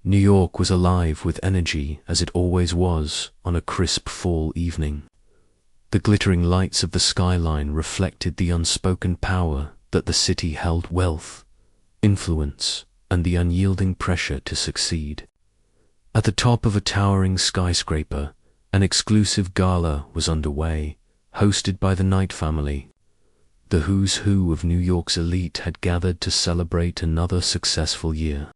New York was alive with energy as it always was on a crisp fall evening. The glittering lights of the skyline reflected the unspoken power that the city held: wealth, influence, and the unyielding pressure to succeed. At the top of a towering skyscraper, an exclusive gala was underway, hosted by the Knight family. The who's who of New York's elite had gathered to celebrate another successful year.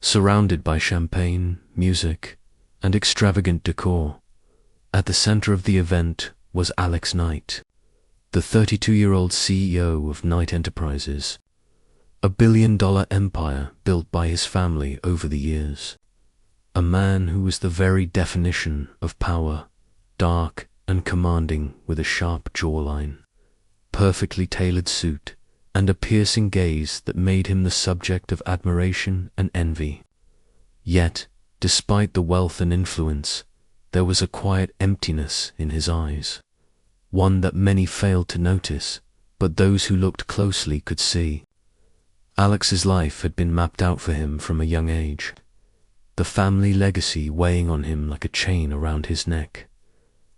Surrounded by champagne, music, and extravagant decor, at the center of the event was Alex Knight, the 32-year-old CEO of Knight Enterprises, a billion-dollar empire built by his family over the years. A man who was the very definition of power, dark and commanding, with a sharp jawline, perfectly tailored suit, and a piercing gaze that made him the subject of admiration and envy. Yet, despite the wealth and influence, there was a quiet emptiness in his eyes, one that many failed to notice, but those who looked closely could see. Alex's life had been mapped out for him from a young age, the family legacy weighing on him like a chain around his neck.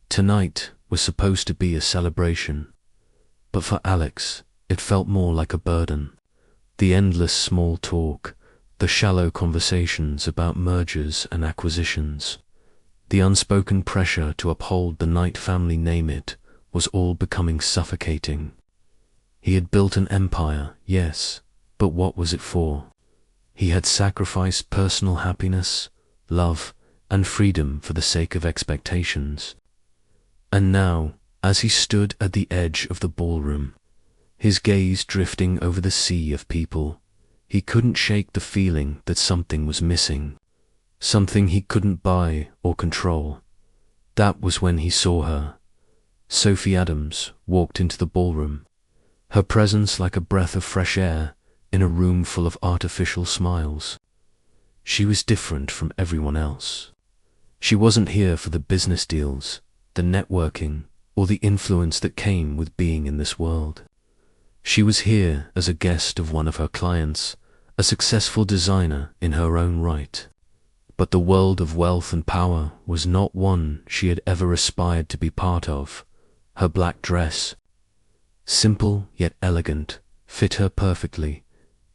Tonight was supposed to be a celebration, but for Alex, it felt more like a burden. The endless small talk, the shallow conversations about mergers and acquisitions, the unspoken pressure to uphold the Knight family name, it was all becoming suffocating. He had built an empire, yes, but what was it for? He had sacrificed personal happiness, love, and freedom for the sake of expectations. And now, as he stood at the edge of the ballroom, his gaze drifting over the sea of people, he couldn't shake the feeling that something was missing, something he couldn't buy or control. That was when he saw her. Sophie Adams walked into the ballroom, her presence like a breath of fresh air in a room full of artificial smiles. She was different from everyone else. She wasn't here for the business deals, the networking, or the influence that came with being in this world. She was here as a guest of one of her clients, a successful designer in her own right. But the world of wealth and power was not one she had ever aspired to be part of. Her black dress, simple yet elegant, fit her perfectly,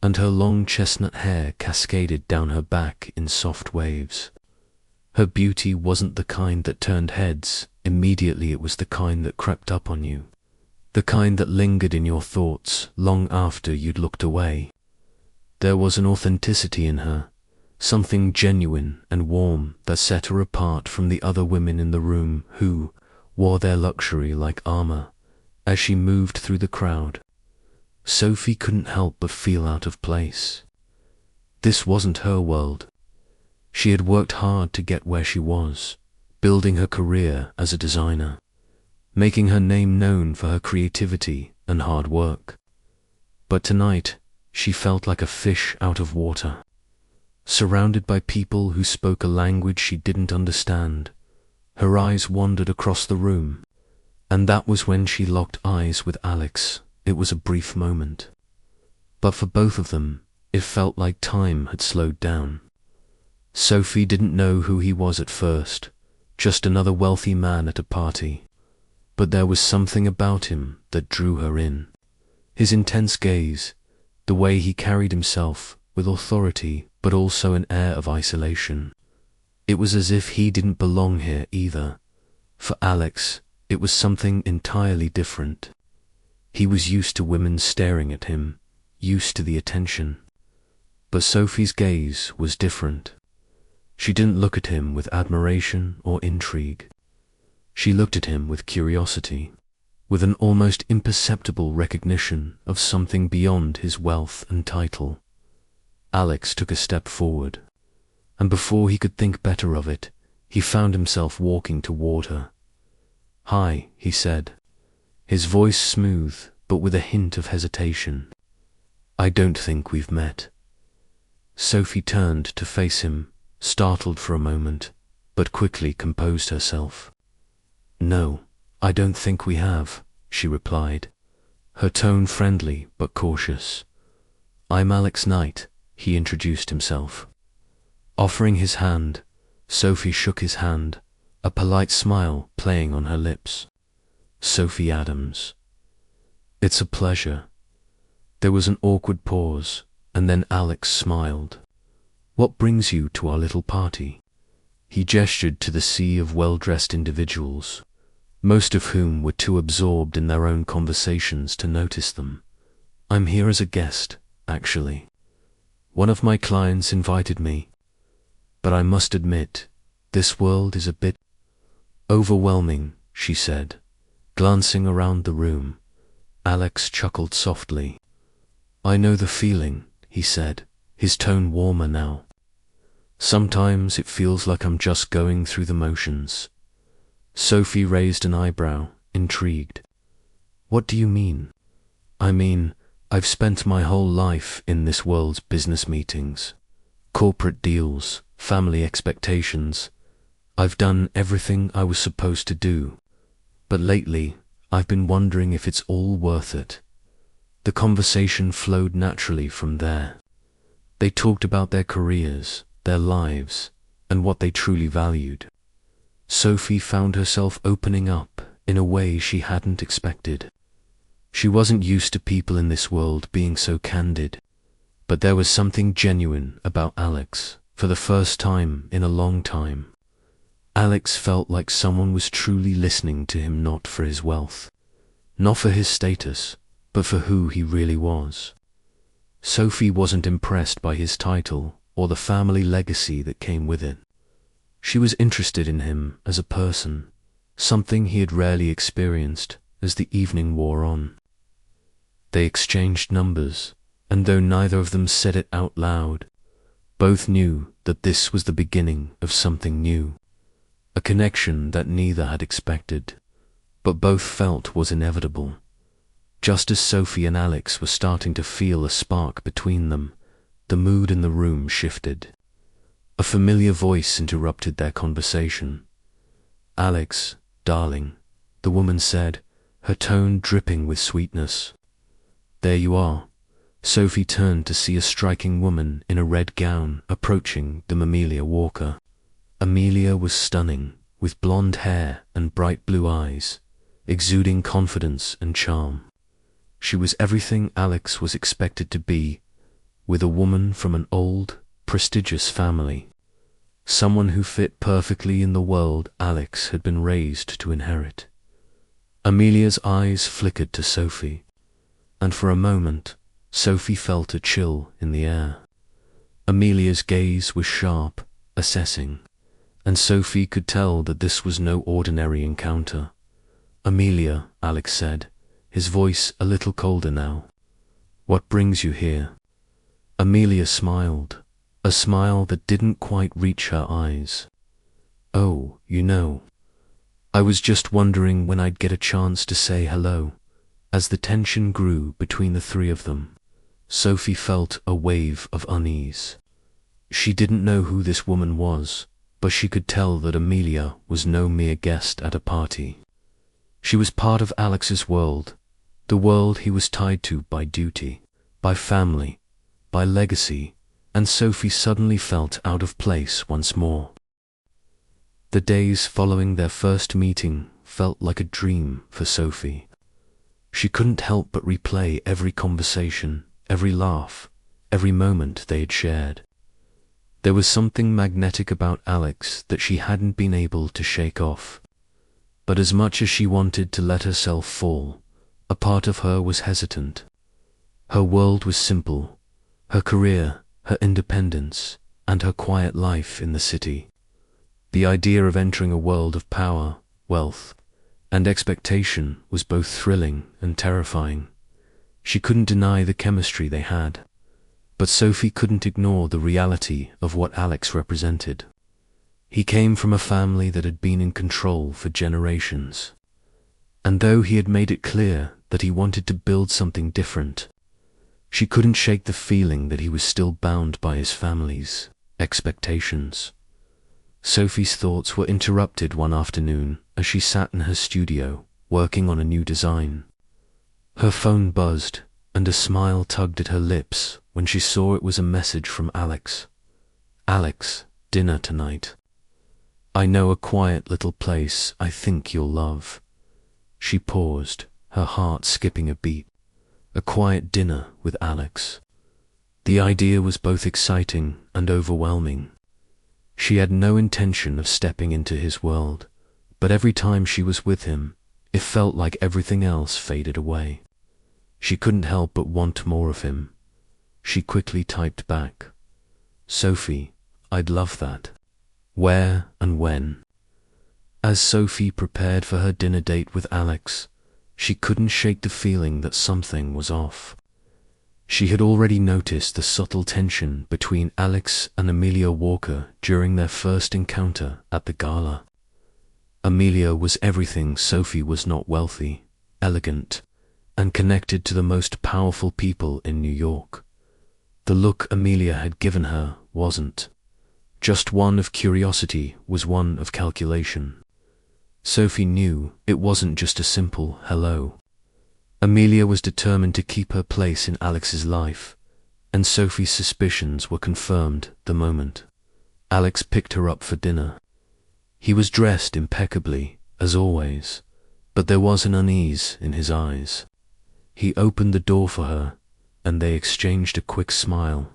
and her long chestnut hair cascaded down her back in soft waves. Her beauty wasn't the kind that turned heads immediately, it was the kind that crept up on you, the kind that lingered in your thoughts long after you'd looked away. There was an authenticity in her, something genuine and warm that set her apart from the other women in the room who wore their luxury like armor as she moved through the crowd. Sophie couldn't help but feel out of place. This wasn't her world. She had worked hard to get where she was, building her career as a designer, making her name known for her creativity and hard work. But tonight, she felt like a fish out of water, surrounded by people who spoke a language she didn't understand. Her eyes wandered across the room, and that was when she locked eyes with Alex. It was a brief moment, but for both of them, it felt like time had slowed down. Sophie didn't know who he was at first, just another wealthy man at a party. But there was something about him that drew her in. His intense gaze, the way he carried himself with authority but also an air of isolation. It was as if he didn't belong here either. For Alex, it was something entirely different. He was used to women staring at him, used to the attention. But Sophie's gaze was different. She didn't look at him with admiration or intrigue. She looked at him with curiosity, with an almost imperceptible recognition of something beyond his wealth and title. Alex took a step forward, and before he could think better of it, he found himself walking toward her. "Hi," he said, his voice smooth but with a hint of hesitation. "I don't think we've met." Sophie turned to face him, startled for a moment, but quickly composed herself. "No, I don't think we have," she replied, her tone friendly but cautious. "I'm Alex Knight," he introduced himself. Offering his hand, Sophie shook his hand, a polite smile playing on her lips. Sophie Adams. It's a pleasure. There was an awkward pause, and then Alex smiled. What brings you to our little party? He gestured to the sea of well-dressed individuals, most of whom were too absorbed in their own conversations to notice them. I'm here as a guest, actually. One of my clients invited me, but I must admit, this world is a bit overwhelming, she said, glancing around the room. Alex chuckled softly. I know the feeling, he said, his tone warmer now. Sometimes it feels like I'm just going through the motions. Sophie raised an eyebrow, intrigued. What do you mean? I mean, I've spent my whole life in this world's business meetings, corporate deals, family expectations. I've done everything I was supposed to do, but lately I've been wondering if it's all worth it. The conversation flowed naturally from there. They talked about their careers, their lives, and what they truly valued. Sophie found herself opening up in a way she hadn't expected. She wasn't used to people in this world being so candid, but there was something genuine about Alex for the first time in a long time. Alex felt like someone was truly listening to him, not for his wealth, not for his status, but for who he really was. Sophie wasn't impressed by his title or the family legacy that came with it. She was interested in him as a person, something he had rarely experienced as the evening wore on. They exchanged numbers, and though neither of them said it out loud, both knew that this was the beginning of something new, a connection that neither had expected, but both felt was inevitable. Just as Sophie and Alex were starting to feel a spark between them, the mood in the room shifted. A familiar voice interrupted their conversation. Alex, darling, the woman said, her tone dripping with sweetness. There you are. Sophie turned to see a striking woman in a red gown approaching them. Amelia Walker. Amelia was stunning, with blonde hair and bright blue eyes, exuding confidence and charm. She was everything Alex was expected to be, with a woman from an old, prestigious family, someone who fit perfectly in the world Alex had been raised to inherit. Amelia's eyes flickered to Sophie, and for a moment, Sophie felt a chill in the air. Amelia's gaze was sharp, assessing, and Sophie could tell that this was no ordinary encounter. Amelia, Alex said, his voice a little colder now. What brings you here? Amelia smiled, a smile that didn't quite reach her eyes. Oh, you know, I was just wondering when I'd get a chance to say hello. As the tension grew between the three of them, Sophie felt a wave of unease. She didn't know who this woman was, but she could tell that Amelia was no mere guest at a party. She was part of Alex's world, the world he was tied to by duty, by family, by legacy, and Sophie suddenly felt out of place once more. The days following their first meeting felt like a dream for Sophie. She couldn't help but replay every conversation, every laugh, every moment they had shared. There was something magnetic about Alex that she hadn't been able to shake off. But as much as she wanted to let herself fall, a part of her was hesitant. Her world was simple, her career, her independence, and her quiet life in the city. The idea of entering a world of power, wealth, and expectation was both thrilling and terrifying. She couldn't deny the chemistry they had, but Sophie couldn't ignore the reality of what Alex represented. He came from a family that had been in control for generations, and though he had made it clear that he wanted to build something different, she couldn't shake the feeling that he was still bound by his family's expectations. Sophie's thoughts were interrupted one afternoon as she sat in her studio, working on a new design. Her phone buzzed, and a smile tugged at her lips when she saw it was a message from Alex. Alex, dinner tonight. I know a quiet little place I think you'll love." She paused, her heart skipping a beat. A quiet dinner with Alex. The idea was both exciting and overwhelming. She had no intention of stepping into his world, but every time she was with him, it felt like everything else faded away. She couldn't help but want more of him. She quickly typed back, "Sophie, I'd love that. Where and when?" As Sophie prepared for her dinner date with Alex, she couldn't shake the feeling that something was off. She had already noticed the subtle tension between Alex and Amelia Walker during their first encounter at the gala. Amelia was everything Sophie was not: wealthy, elegant, and connected to the most powerful people in New York. The look Amelia had given her wasn't just one of curiosity, was one of calculation. Sophie knew it wasn't just a simple hello. Amelia was determined to keep her place in Alex's life, and Sophie's suspicions were confirmed the moment Alex picked her up for dinner. He was dressed impeccably, as always, but there was an unease in his eyes. He opened the door for her, and they exchanged a quick smile,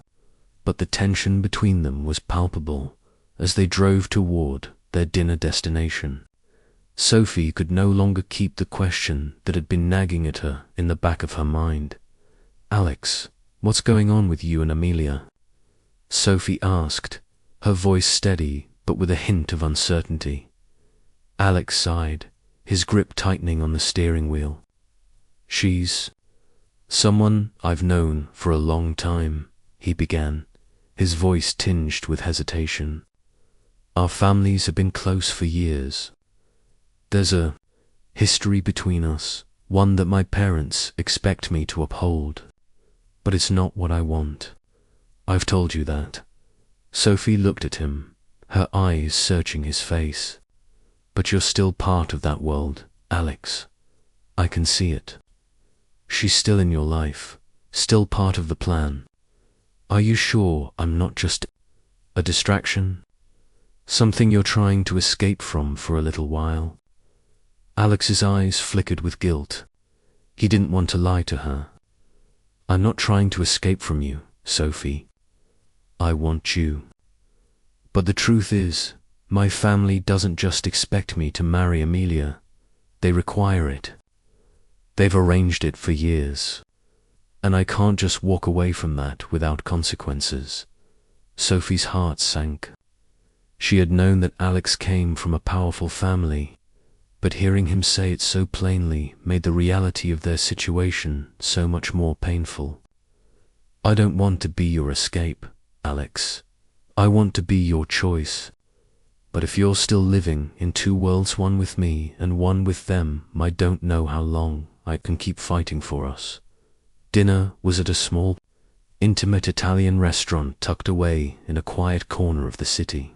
but the tension between them was palpable as they drove toward their dinner destination. Sophie could no longer keep the question that had been nagging at her in the back of her mind. "Alex, what's going on with you and Amelia?" Sophie asked, her voice steady but with a hint of uncertainty. Alex sighed, his grip tightening on the steering wheel. "She's someone I've known for a long time," he began, his voice tinged with hesitation. "Our families have been close for years. There's a history between us, one that my parents expect me to uphold. But it's not what I want. I've told you that." Sophie looked at him, her eyes searching his face. "But you're still part of that world, Alex. I can see it. She's still in your life, still part of the plan. Are you sure I'm not just a distraction? Something you're trying to escape from for a little while?" Alex's eyes flickered with guilt. He didn't want to lie to her. "I'm not trying to escape from you, Sophie. I want you. But the truth is, my family doesn't just expect me to marry Amelia. They require it. They've arranged it for years. And I can't just walk away from that without consequences." Sophie's heart sank. She had known that Alex came from a powerful family, but hearing him say it so plainly made the reality of their situation so much more painful. "I don't want to be your escape, Alex. I want to be your choice. But if you're still living in two worlds, one with me and one with them, I don't know how long I can keep fighting for us." Dinner was at a small, intimate Italian restaurant tucked away in a quiet corner of the city.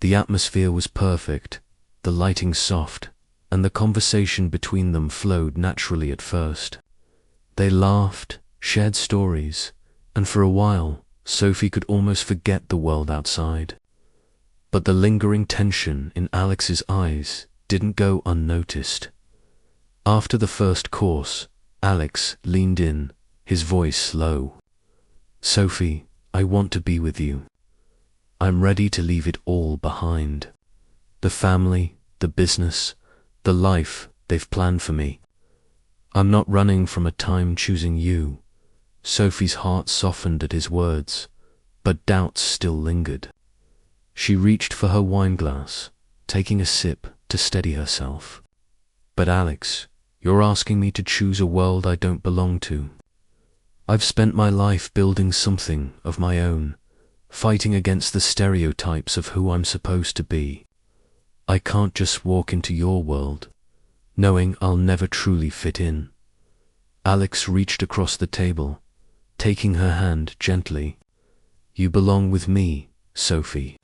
The atmosphere was perfect, the lighting soft, and the conversation between them flowed naturally at first. They laughed, shared stories, and for a while, Sophie could almost forget the world outside. But the lingering tension in Alex's eyes didn't go unnoticed. After the first course, Alex leaned in, his voice low. "Sophie, I want to be with you. I'm ready to leave it all behind. The family, the business, the life they've planned for me. I'm not running from a time choosing you." Sophie's heart softened at his words, but doubts still lingered. She reached for her wine glass, taking a sip to steady herself. "But Alex, you're asking me to choose a world I don't belong to. I've spent my life building something of my own, fighting against the stereotypes of who I'm supposed to be. I can't just walk into your world, knowing I'll never truly fit in." Alex reached across the table, taking her hand gently. "You belong with me, Sophie.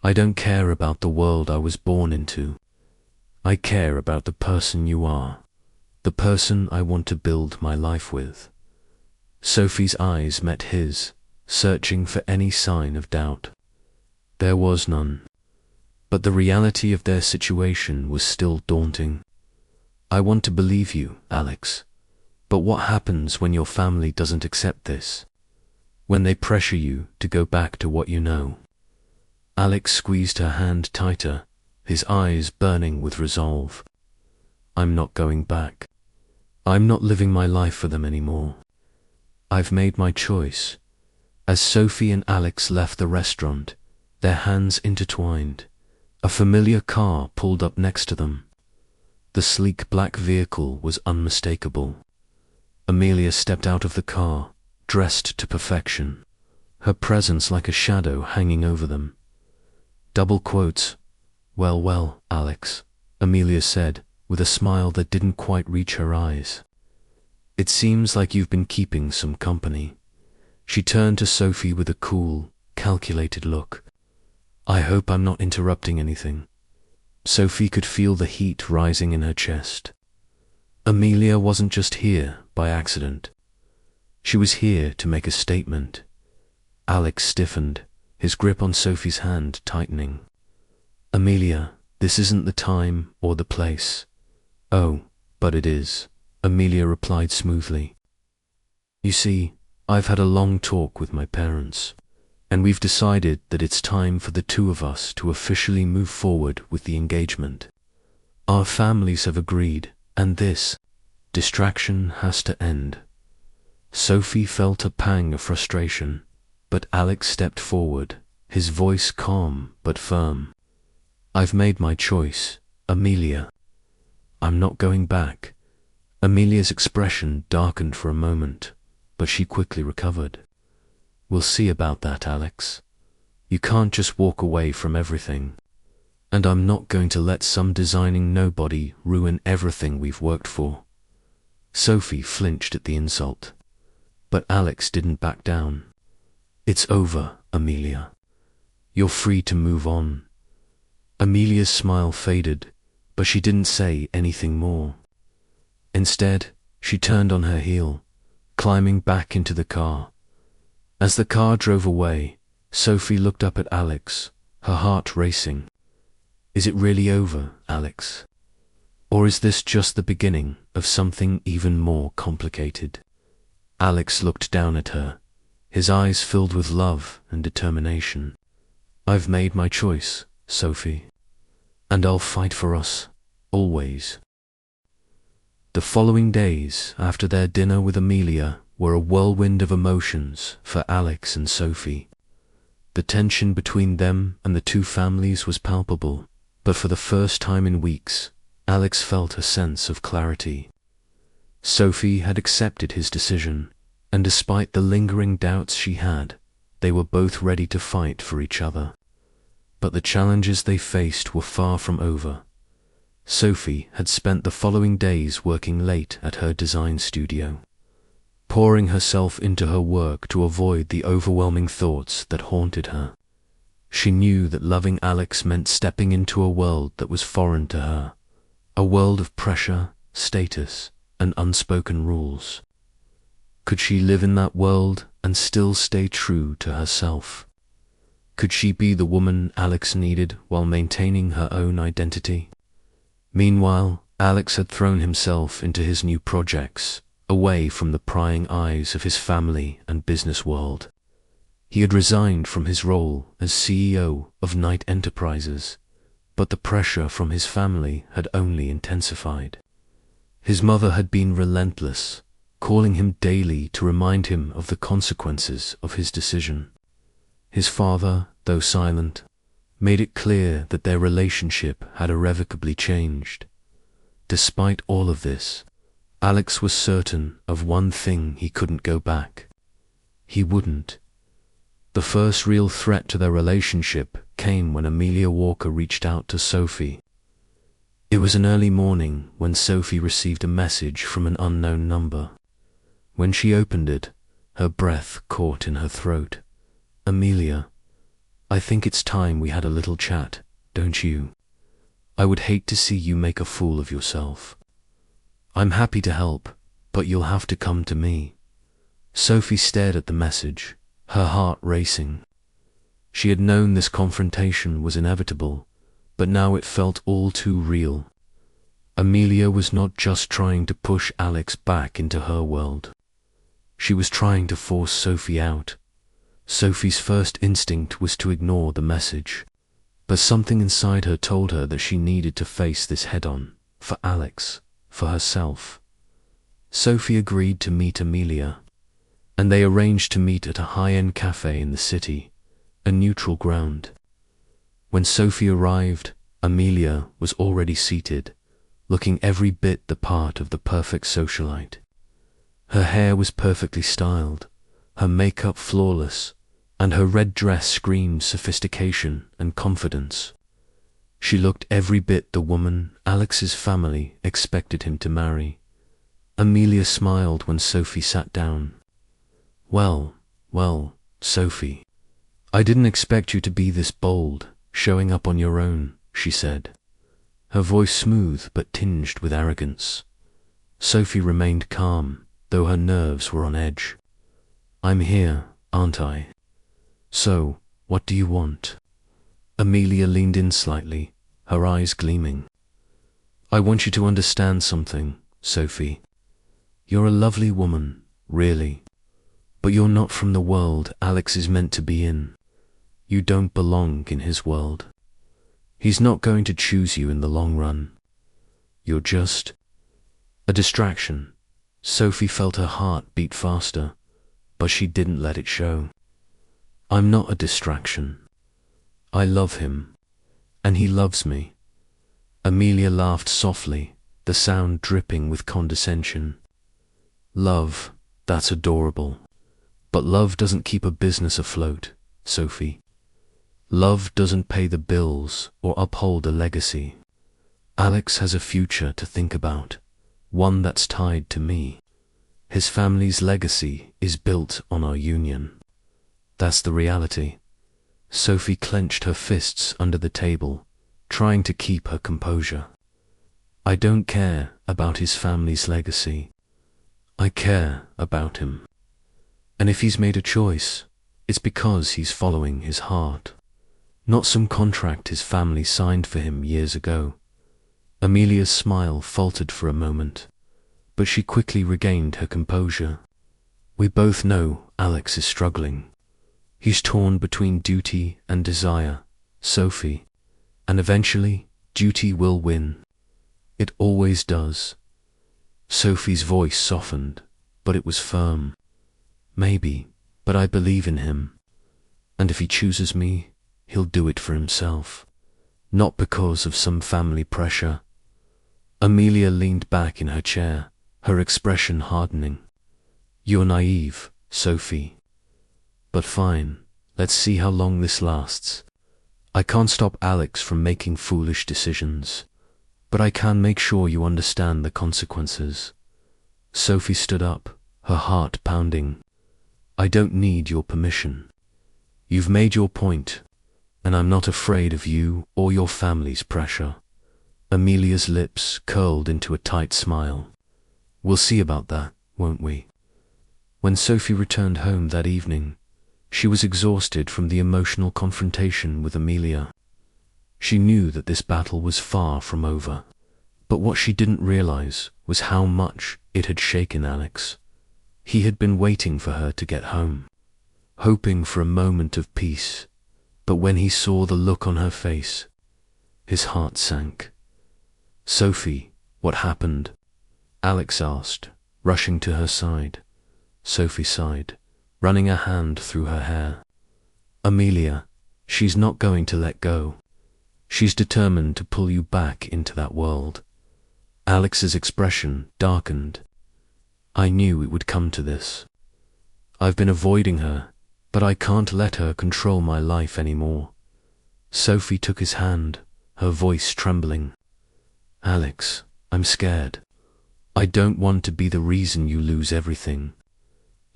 I don't care about the world I was born into. I care about the person you are, the person I want to build my life with." Sophie's eyes met his, searching for any sign of doubt. There was none. But the reality of their situation was still daunting. I want to believe you, Alex. But what happens when your family doesn't accept this? When they pressure you to go back to what you know? Alex squeezed her hand tighter, his eyes burning with resolve. I'm not going back. I'm not living my life for them anymore. I've made my choice. As Sophie and Alex left the restaurant, their hands intertwined, a familiar car pulled up next to them. The sleek black vehicle was unmistakable. Amelia stepped out of the car, dressed to perfection, her presence like a shadow hanging over them. Double quotes. Well, well, Alex, Amelia said, with a smile that didn't quite reach her eyes. It seems like you've been keeping some company. She turned to Sophie with a cool, calculated look. I hope I'm not interrupting anything. Sophie could feel the heat rising in her chest. Amelia wasn't just here by accident. She was here to make a statement. Alex stiffened, his grip on Sophie's hand tightening. Amelia, this isn't the time or the place. Oh, but it is, Amelia replied smoothly. You see, I've had a long talk with my parents, and we've decided that it's time for the two of us to officially move forward with the engagement. Our families have agreed, and this distraction has to end. Sophie felt a pang of frustration, but Alex stepped forward, his voice calm but firm. I've made my choice, Amelia. I'm not going back. Amelia's expression darkened for a moment, but she quickly recovered. We'll see about that, Alex. You can't just walk away from everything. And I'm not going to let some designing nobody ruin everything we've worked for. Sophie flinched at the insult, but Alex didn't back down. It's over, Amelia. You're free to move on. Amelia's smile faded, but she didn't say anything more. Instead, she turned on her heel, climbing back into the car. As the car drove away, Sophie looked up at Alex, her heart racing. Is it really over, Alex? Or is this just the beginning of something even more complicated? Alex looked down at her, his eyes filled with love and determination. I've made my choice, Sophie, and I'll fight for us, always. The following days after their dinner with Amelia were a whirlwind of emotions for Alex and Sophie. The tension between them and the two families was palpable, but for the first time in weeks, Alex felt a sense of clarity. Sophie had accepted his decision, and despite the lingering doubts she had, they were both ready to fight for each other. But the challenges they faced were far from over. Sophie had spent the following days working late at her design studio, pouring herself into her work to avoid the overwhelming thoughts that haunted her. She knew that loving Alex meant stepping into a world that was foreign to her, a world of pressure, status, and unspoken rules. Could she live in that world and still stay true to herself? Could she be the woman Alex needed while maintaining her own identity? Meanwhile, Alex had thrown himself into his new projects, away from the prying eyes of his family and business world. He had resigned from his role as CEO of Knight Enterprises, but the pressure from his family had only intensified. His mother had been relentless, calling him daily to remind him of the consequences of his decision. His father, though silent, made it clear that their relationship had irrevocably changed. Despite all of this, Alex was certain of one thing: he couldn't go back. He wouldn't. The first real threat to their relationship came when Amelia Walker reached out to Sophie. It was an early morning when Sophie received a message from an unknown number. When she opened it, her breath caught in her throat. Amelia, I think it's time we had a little chat, don't you? I would hate to see you make a fool of yourself. I'm happy to help, but you'll have to come to me. Sophie stared at the message, her heart racing. She had known this confrontation was inevitable, but now it felt all too real. Amelia was not just trying to push Alex back into her world. She was trying to force Sophie out. Sophie's first instinct was to ignore the message, but something inside her told her that she needed to face this head-on, for Alex, for herself. Sophie agreed to meet Amelia, and they arranged to meet at a high-end cafe in the city, a neutral ground. When Sophie arrived, Amelia was already seated, looking every bit the part of the perfect socialite. Her hair was perfectly styled, her makeup flawless, and her red dress screamed sophistication and confidence. She looked every bit the woman Alex's family expected him to marry. Amelia smiled when Sophie sat down. Well, Sophie, I didn't expect you to be this bold, showing up on your own," she said, her voice smooth but tinged with arrogance. Sophie remained calm, though her nerves were on edge. "I'm here, aren't I? So, what do you want?" Amelia leaned in slightly, her eyes gleaming. "I want you to understand something, Sophie. You're a lovely woman, really. But you're not from the world Alex is meant to be in. You don't belong in his world. He's not going to choose you in the long run. You're just a distraction." Sophie felt her heart beat faster, but she didn't let it show. "I'm not a distraction. I love him, and he loves me." Amelia laughed softly, the sound dripping with condescension. "Love, that's adorable. But love doesn't keep a business afloat, Sophie. Love doesn't pay the bills or uphold a legacy. Alex has a future to think about, one that's tied to me. His family's legacy is built on our union. That's the reality." Sophie clenched her fists under the table, trying to keep her composure. "I don't care about his family's legacy. I care about him. And if he's made a choice, it's because he's following his heart, not some contract his family signed for him years ago." Amelia's smile faltered for a moment, but she quickly regained her composure. "We both know Alex is struggling. He's torn between duty and desire, Sophie, and eventually duty will win. It always does." Sophie's voice softened, but it was firm. "Maybe, but I believe in him. And if he chooses me, he'll do it for himself, not because of some family pressure." Amelia leaned back in her chair, her expression hardening. "You're naive, Sophie. But fine, let's see how long this lasts. I can't stop Alex from making foolish decisions, but I can make sure you understand the consequences." Sophie stood up, her heart pounding. "I don't need your permission. You've made your point, and I'm not afraid of you or your family's pressure." Amelia's lips curled into a tight smile. "We'll see about that, won't we?" When Sophie returned home that evening, she was exhausted from the emotional confrontation with Amelia. She knew that this battle was far from over, but what she didn't realize was how much it had shaken Alex. He had been waiting for her to get home, hoping for a moment of peace, but when he saw the look on her face, his heart sank. "Sophie, what happened?" Alex asked, rushing to her side. Sophie sighed, running a hand through her hair. "Amelia, she's not going to let go. She's determined to pull you back into that world." Alex's expression darkened. "I knew it would come to this. I've been avoiding her, but I can't let her control my life anymore." Sophie took his hand, her voice trembling. "Alex, I'm scared. I don't want to be the reason you lose everything.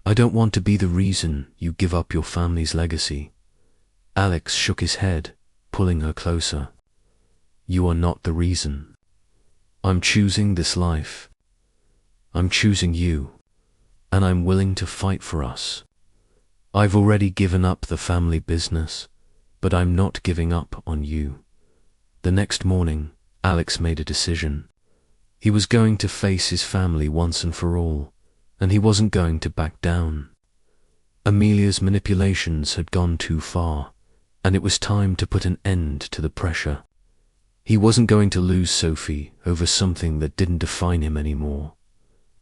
I don't want to be the reason you give up your family's legacy." Alex shook his head, pulling her closer. "You are not the reason. I'm choosing this life. I'm choosing you, and I'm willing to fight for us. I've already given up the family business, but I'm not giving up on you." The next morning, Alex made a decision. He was going to face his family once and for all, and he wasn't going to back down. Amelia's manipulations had gone too far, and it was time to put an end to the pressure. He wasn't going to lose Sophie over something that didn't define him anymore.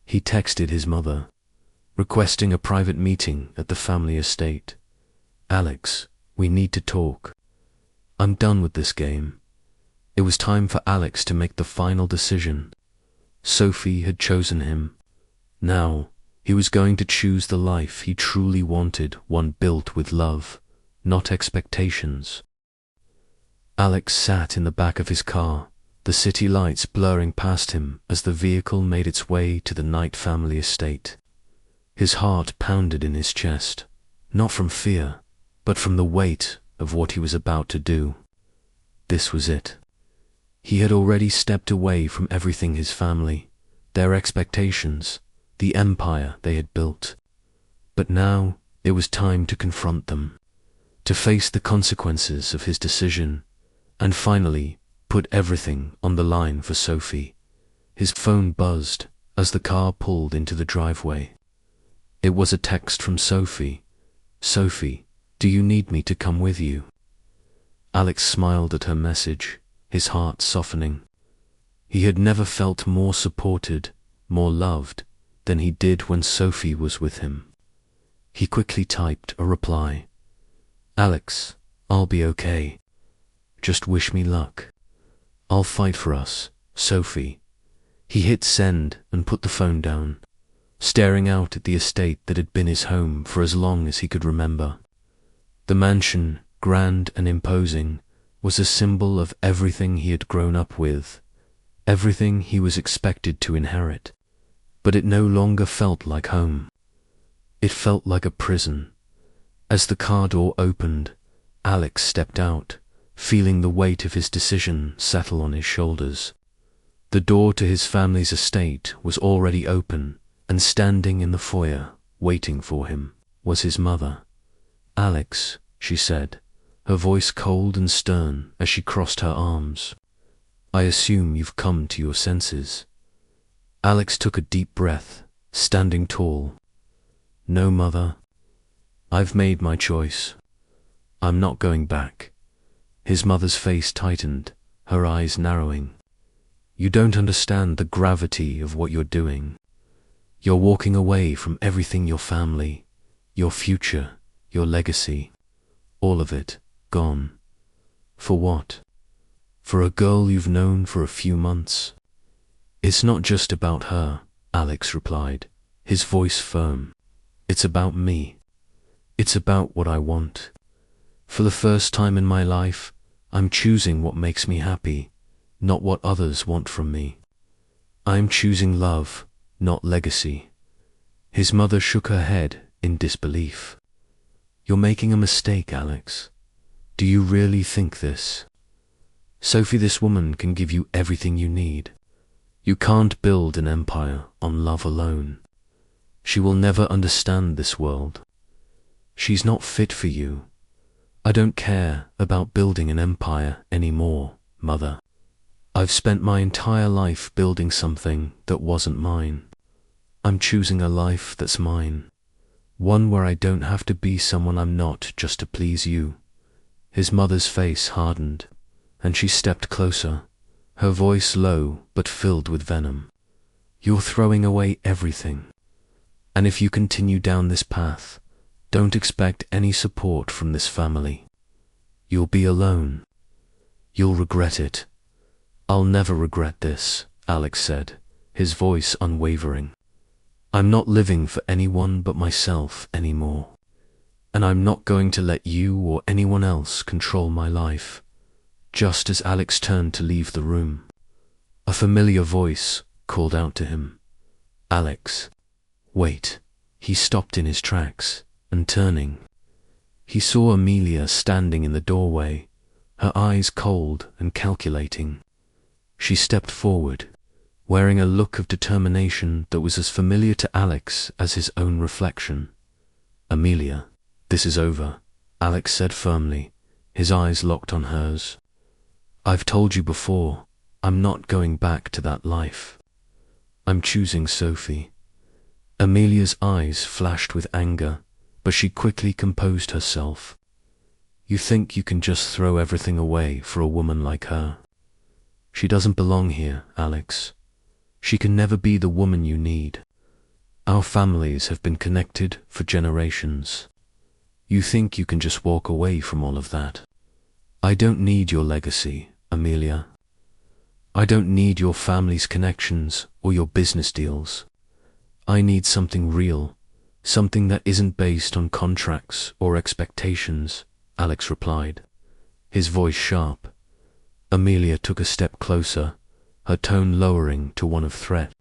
He texted his mother, requesting a private meeting at the family estate. "Alex, we need to talk. I'm done with this game." It was time for Alex to make the final decision. Sophie had chosen him. Now, he was going to choose the life he truly wanted, one built with love, not expectations. Alex sat in the back of his car, the city lights blurring past him as the vehicle made its way to the Knight family estate. His heart pounded in his chest, not from fear, but from the weight of what he was about to do. This was it. He had already stepped away from everything: his family, their expectations, the empire they had built. But now it was time to confront them, to face the consequences of his decision, and finally put everything on the line for Sophie. His phone buzzed as the car pulled into the driveway. It was a text from Sophie. "Sophie, do you need me to come with you?" Alex smiled at her message, his heart softening. He had never felt more supported, more loved, than he did when Sophie was with him. He quickly typed a reply. "Alex, I'll be okay. Just wish me luck. I'll fight for us, Sophie." He hit send and put the phone down, staring out at the estate that had been his home for as long as he could remember. The mansion, grand and imposing, was a symbol of everything he had grown up with, everything he was expected to inherit. But it no longer felt like home. It felt like a prison. As the car door opened, Alex stepped out, feeling the weight of his decision settle on his shoulders. The door to his family's estate was already open, and standing in the foyer, waiting for him, was his mother. "Alex," she said, her voice cold and stern as she crossed her arms. "I assume you've come to your senses." Alex took a deep breath, standing tall. "No, Mother. I've made my choice. I'm not going back." His mother's face tightened, her eyes narrowing. "You don't understand the gravity of what you're doing. You're walking away from everything: your family, your future, your legacy. All of it gone. For what? For a girl you've known for a few months?" "It's not just about her," Alex replied, his voice firm. "It's about me. It's about what I want. For the first time in my life, I'm choosing what makes me happy, not what others want from me. I'm choosing love, not legacy." His mother shook her head in disbelief. "You're making a mistake, Alex. Do you really think this? Sophie, this woman can give you everything you need. You can't build an empire on love alone. She will never understand this world. She's not fit for you. I don't care about building an empire anymore, Mother. I've spent my entire life building something that wasn't mine. I'm choosing a life that's mine. One where I don't have to be someone I'm not just to please you." His mother's face hardened, and she stepped closer, her voice low but filled with venom. "You're throwing away everything. And if you continue down this path, don't expect any support from this family. You'll be alone. You'll regret it." "I'll never regret this," Alex said, his voice unwavering. "I'm not living for anyone but myself anymore. And I'm not going to let you or anyone else control my life." Just as Alex turned to leave the room, a familiar voice called out to him. "Alex, wait." He stopped in his tracks, and turning, he saw Amelia standing in the doorway, her eyes cold and calculating. She stepped forward, wearing a look of determination that was as familiar to Alex as his own reflection. "Amelia, this is over," Alex said firmly, his eyes locked on hers. "I've told you before, I'm not going back to that life. I'm choosing Sophie." Amelia's eyes flashed with anger, but she quickly composed herself. "You think you can just throw everything away for a woman like her? She doesn't belong here, Alex. She can never be the woman you need. Our families have been connected for generations. You think you can just walk away from all of that? I don't need your legacy, Amelia. I don't need your family's connections or your business deals. I need something real, something that isn't based on contracts or expectations," Alex replied, his voice sharp. Amelia took a step closer, her tone lowering to one of threat.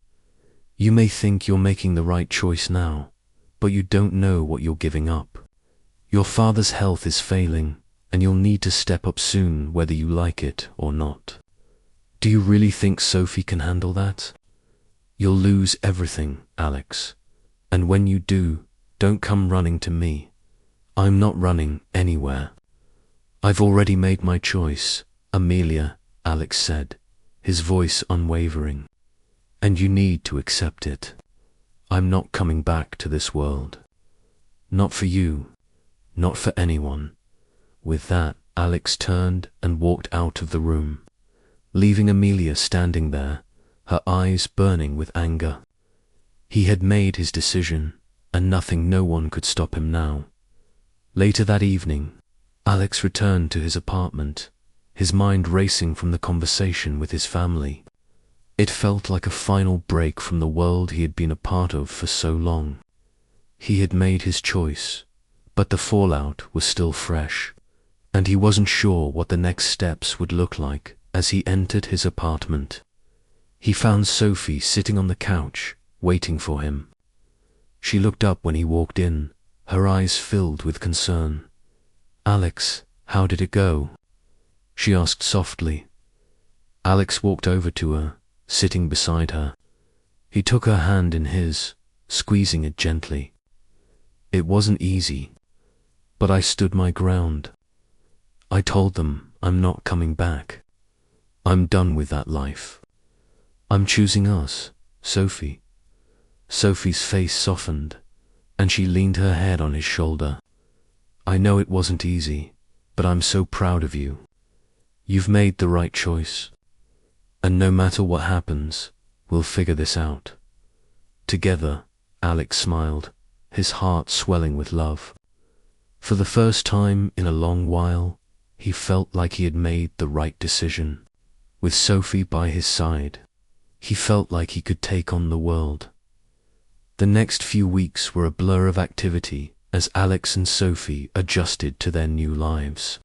"You may think you're making the right choice now, but you don't know what you're giving up. Your father's health is failing, and you'll need to step up soon whether you like it or not. Do you really think Sophie can handle that? You'll lose everything, Alex. And when you do, don't come running to me. I'm not running anywhere." "I've already made my choice, Amelia," Alex said, his voice unwavering. "And you need to accept it. I'm not coming back to this world. Not for you, not for anyone." With that, Alex turned and walked out of the room, leaving Amelia standing there, her eyes burning with anger. He had made his decision, and no one could stop him now. Later that evening, Alex returned to his apartment, his mind racing from the conversation with his family. It felt like a final break from the world he had been a part of for so long. He had made his choice, but the fallout was still fresh, and he wasn't sure what the next steps would look like. As he entered his apartment, he found Sophie sitting on the couch, waiting for him. She looked up when he walked in, her eyes filled with concern. "Alex, how did it go?" she asked softly. Alex walked over to her, sitting beside her. He took her hand in his, squeezing it gently. "It wasn't easy, but I stood my ground. I told them I'm not coming back. I'm done with that life. I'm choosing us, Sophie." Sophie's face softened, and she leaned her head on his shoulder. "I know it wasn't easy, but I'm so proud of you. You've made the right choice. And no matter what happens, we'll figure this out together." Alex smiled, his heart swelling with love. For the first time in a long while, he felt like he had made the right decision. With Sophie by his side, he felt like he could take on the world. The next few weeks were a blur of activity as Alex and Sophie adjusted to their new lives.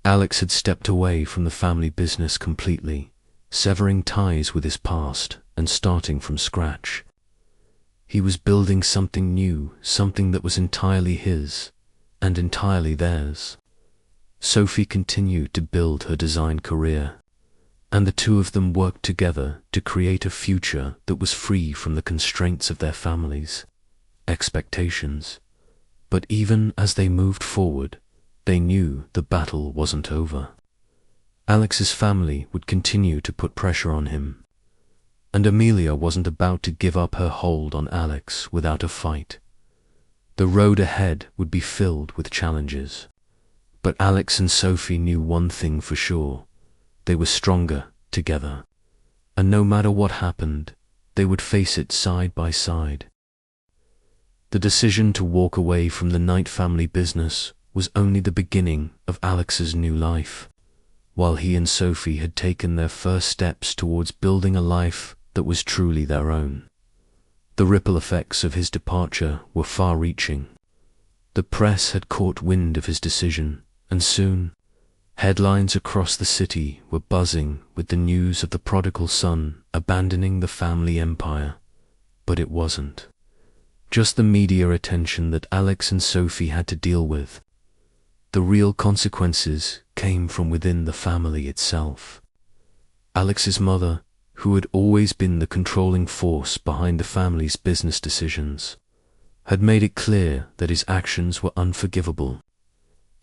Alex had stepped away from the family business completely, severing ties with his past and starting from scratch. He was building something new, something that was entirely his and entirely theirs. Sophie continued to build her design career, and the two of them worked together to create a future that was free from the constraints of their families' expectations. But even as they moved forward, they knew the battle wasn't over. Alex's family would continue to put pressure on him, and Amelia wasn't about to give up her hold on Alex without a fight. The road ahead would be filled with challenges, but Alex and Sophie knew one thing for sure: they were stronger together, and no matter what happened, they would face it side by side. The decision to walk away from the Knight family business was only the beginning of Alex's new life. While he and Sophie had taken their first steps towards building a life that was truly their own, the ripple effects of his departure were far-reaching. The press had caught wind of his decision, and soon, headlines across the city were buzzing with the news of the prodigal son abandoning the family empire. But it wasn't just the media attention that Alex and Sophie had to deal with. The real consequences came from within the family itself. Alex's mother, who had always been the controlling force behind the family's business decisions, had made it clear that his actions were unforgivable.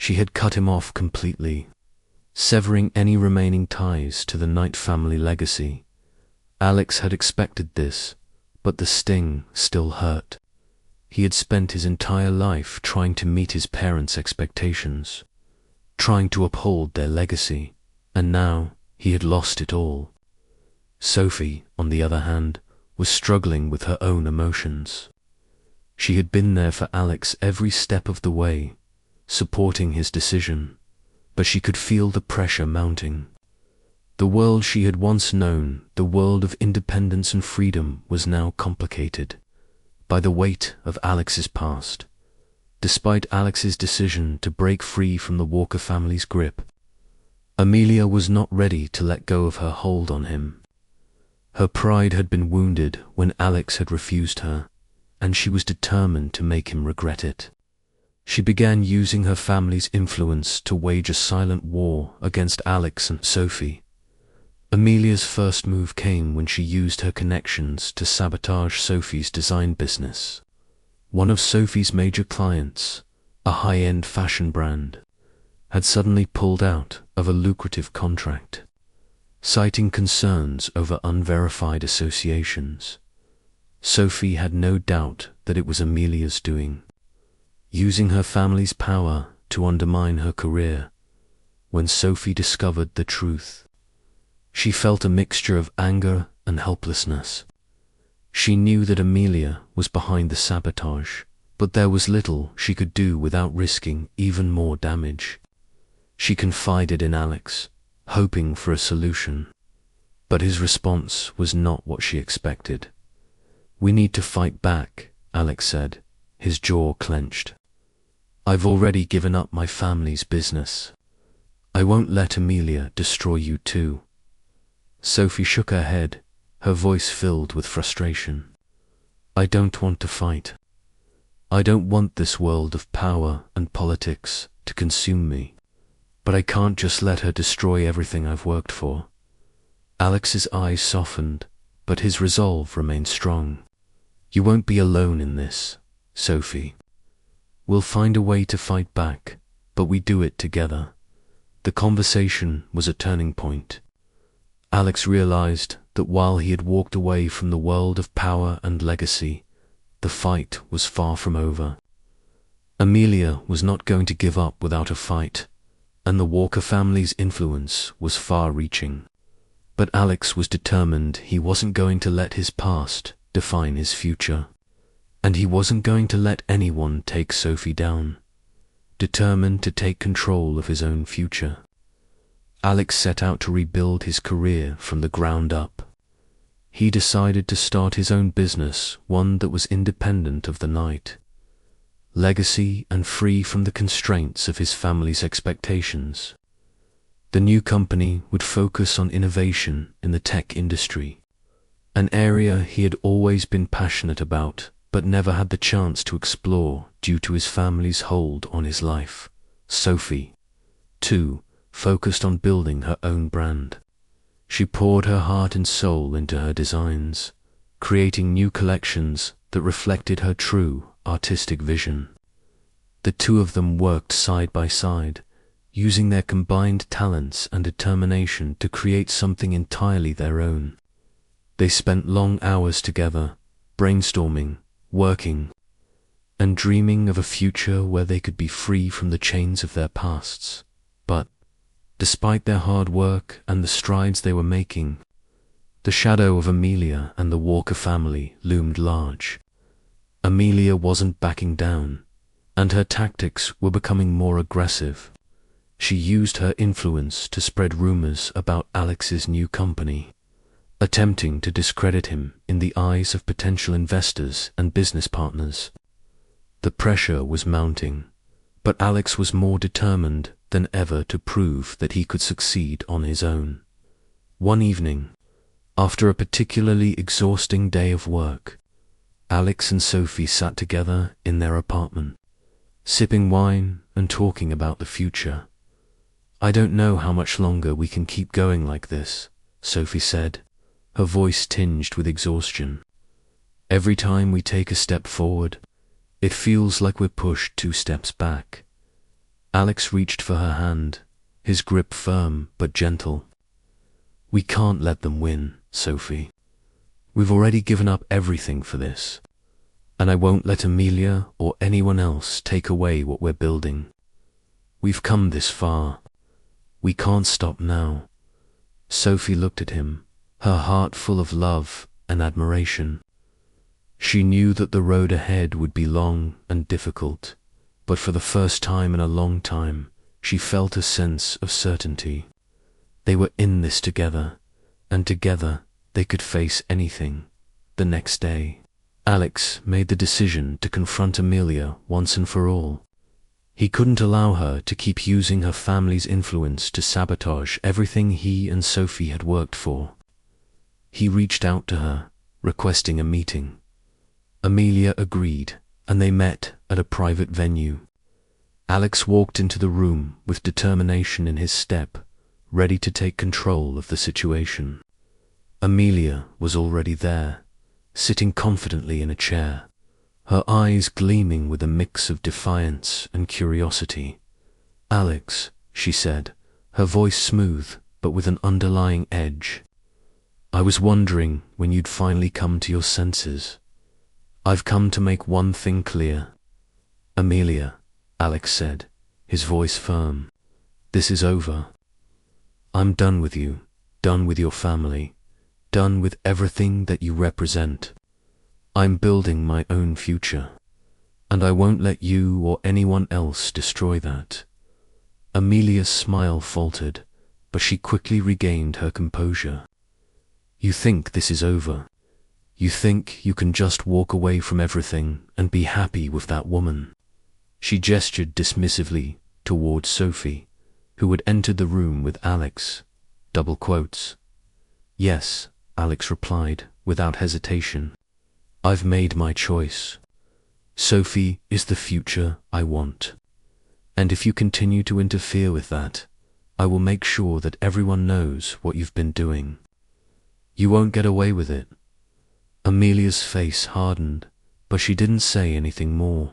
She had cut him off completely, severing any remaining ties to the Knight family legacy. Alex had expected this, but the sting still hurt. He had spent his entire life trying to meet his parents' expectations, trying to uphold their legacy, and now he had lost it all. Sophie, on the other hand, was struggling with her own emotions. She had been there for Alex every step of the way, supporting his decision, but she could feel the pressure mounting. The world she had once known, the world of independence and freedom, was now complicated by the weight of Alex's past. Despite Alex's decision to break free from the Walker family's grip, Amelia was not ready to let go of her hold on him. Her pride had been wounded when Alex had refused her, and she was determined to make him regret it. She began using her family's influence to wage a silent war against Alex and Sophie. Amelia's first move came when she used her connections to sabotage Sophie's design business. One of Sophie's major clients, a high-end fashion brand, had suddenly pulled out of a lucrative contract, citing concerns over unverified associations. Sophie had no doubt that it was Amelia's doing, using her family's power to undermine her career. When Sophie discovered the truth, she felt a mixture of anger and helplessness. She knew that Amelia was behind the sabotage, but there was little she could do without risking even more damage. She confided in Alex, hoping for a solution, but his response was not what she expected. "We need to fight back," Alex said, his jaw clenched. "I've already given up my family's business. I won't let Amelia destroy you too." Sophie shook her head, her voice filled with frustration. "I don't want to fight. I don't want this world of power and politics to consume me, but I can't just let her destroy everything I've worked for." Alex's eyes softened, but his resolve remained strong. "You won't be alone in this, Sophie. We'll find a way to fight back, but we do it together." The conversation was a turning point. Alex realized that while he had walked away from the world of power and legacy, the fight was far from over. Amelia was not going to give up without a fight, and the Walker family's influence was far-reaching. But Alex was determined he wasn't going to let his past define his future, and he wasn't going to let anyone take Sophie down. Determined to take control of his own future, Alex set out to rebuild his career from the ground up. He decided to start his own business, one that was independent of the Knight, legacy and free from the constraints of his family's expectations. The new company would focus on innovation in the tech industry, an area he had always been passionate about but never had the chance to explore due to his family's hold on his life. Sophie, too, focused on building her own brand. She poured her heart and soul into her designs, creating new collections that reflected her true artistic vision. The two of them worked side by side, using their combined talents and determination to create something entirely their own. They spent long hours together, brainstorming, working, and dreaming of a future where they could be free from the chains of their pasts. But despite their hard work and the strides they were making, the shadow of Amelia and the Walker family loomed large. Amelia wasn't backing down, and her tactics were becoming more aggressive. She used her influence to spread rumors about Alex's new company, attempting to discredit him in the eyes of potential investors and business partners. The pressure was mounting, but Alex was more determined than ever to prove that he could succeed on his own. One evening, after a particularly exhausting day of work, Alex and Sophie sat together in their apartment, sipping wine and talking about the future. "I don't know how much longer we can keep going like this," Sophie said, her voice tinged with exhaustion. "Every time we take a step forward, it feels like we're pushed 2 steps back. Alex reached for her hand, his grip firm but gentle. We can't let them win, Sophie. We've already given up everything for this, and I won't let Amelia or anyone else take away what we're building. We've come this far. We can't stop now. Sophie looked at him, her heart full of love and admiration. She knew that the road ahead would be long and difficult, but for the first time in a long time, she felt a sense of certainty. They were in this together, and together they could face anything. The next day, Alex made the decision to confront Amelia once and for all. He couldn't allow her to keep using her family's influence to sabotage everything he and Sophie had worked for. He reached out to her, requesting a meeting. Amelia agreed, and they met at a private venue. Alex walked into the room with determination in his step, ready to take control of the situation. Amelia was already there, sitting confidently in a chair, her eyes gleaming with a mix of defiance and curiosity. Alex, she said, her voice smooth but with an underlying edge. I was wondering when you'd finally come to your senses. I've come to make one thing clear. Amelia, Alex said, his voice firm. This is over. I'm done with you, done with your family, done with everything that you represent. I'm building my own future, and I won't let you or anyone else destroy that. Amelia's smile faltered, but she quickly regained her composure. You think this is over. You think you can just walk away from everything and be happy with that woman. She gestured dismissively toward Sophie, who had entered the room with Alex. Double quotes. Yes, Alex replied without hesitation. I've made my choice. Sophie is the future I want. And if you continue to interfere with that, I will make sure that everyone knows what you've been doing. You won't get away with it. Amelia's face hardened, but she didn't say anything more.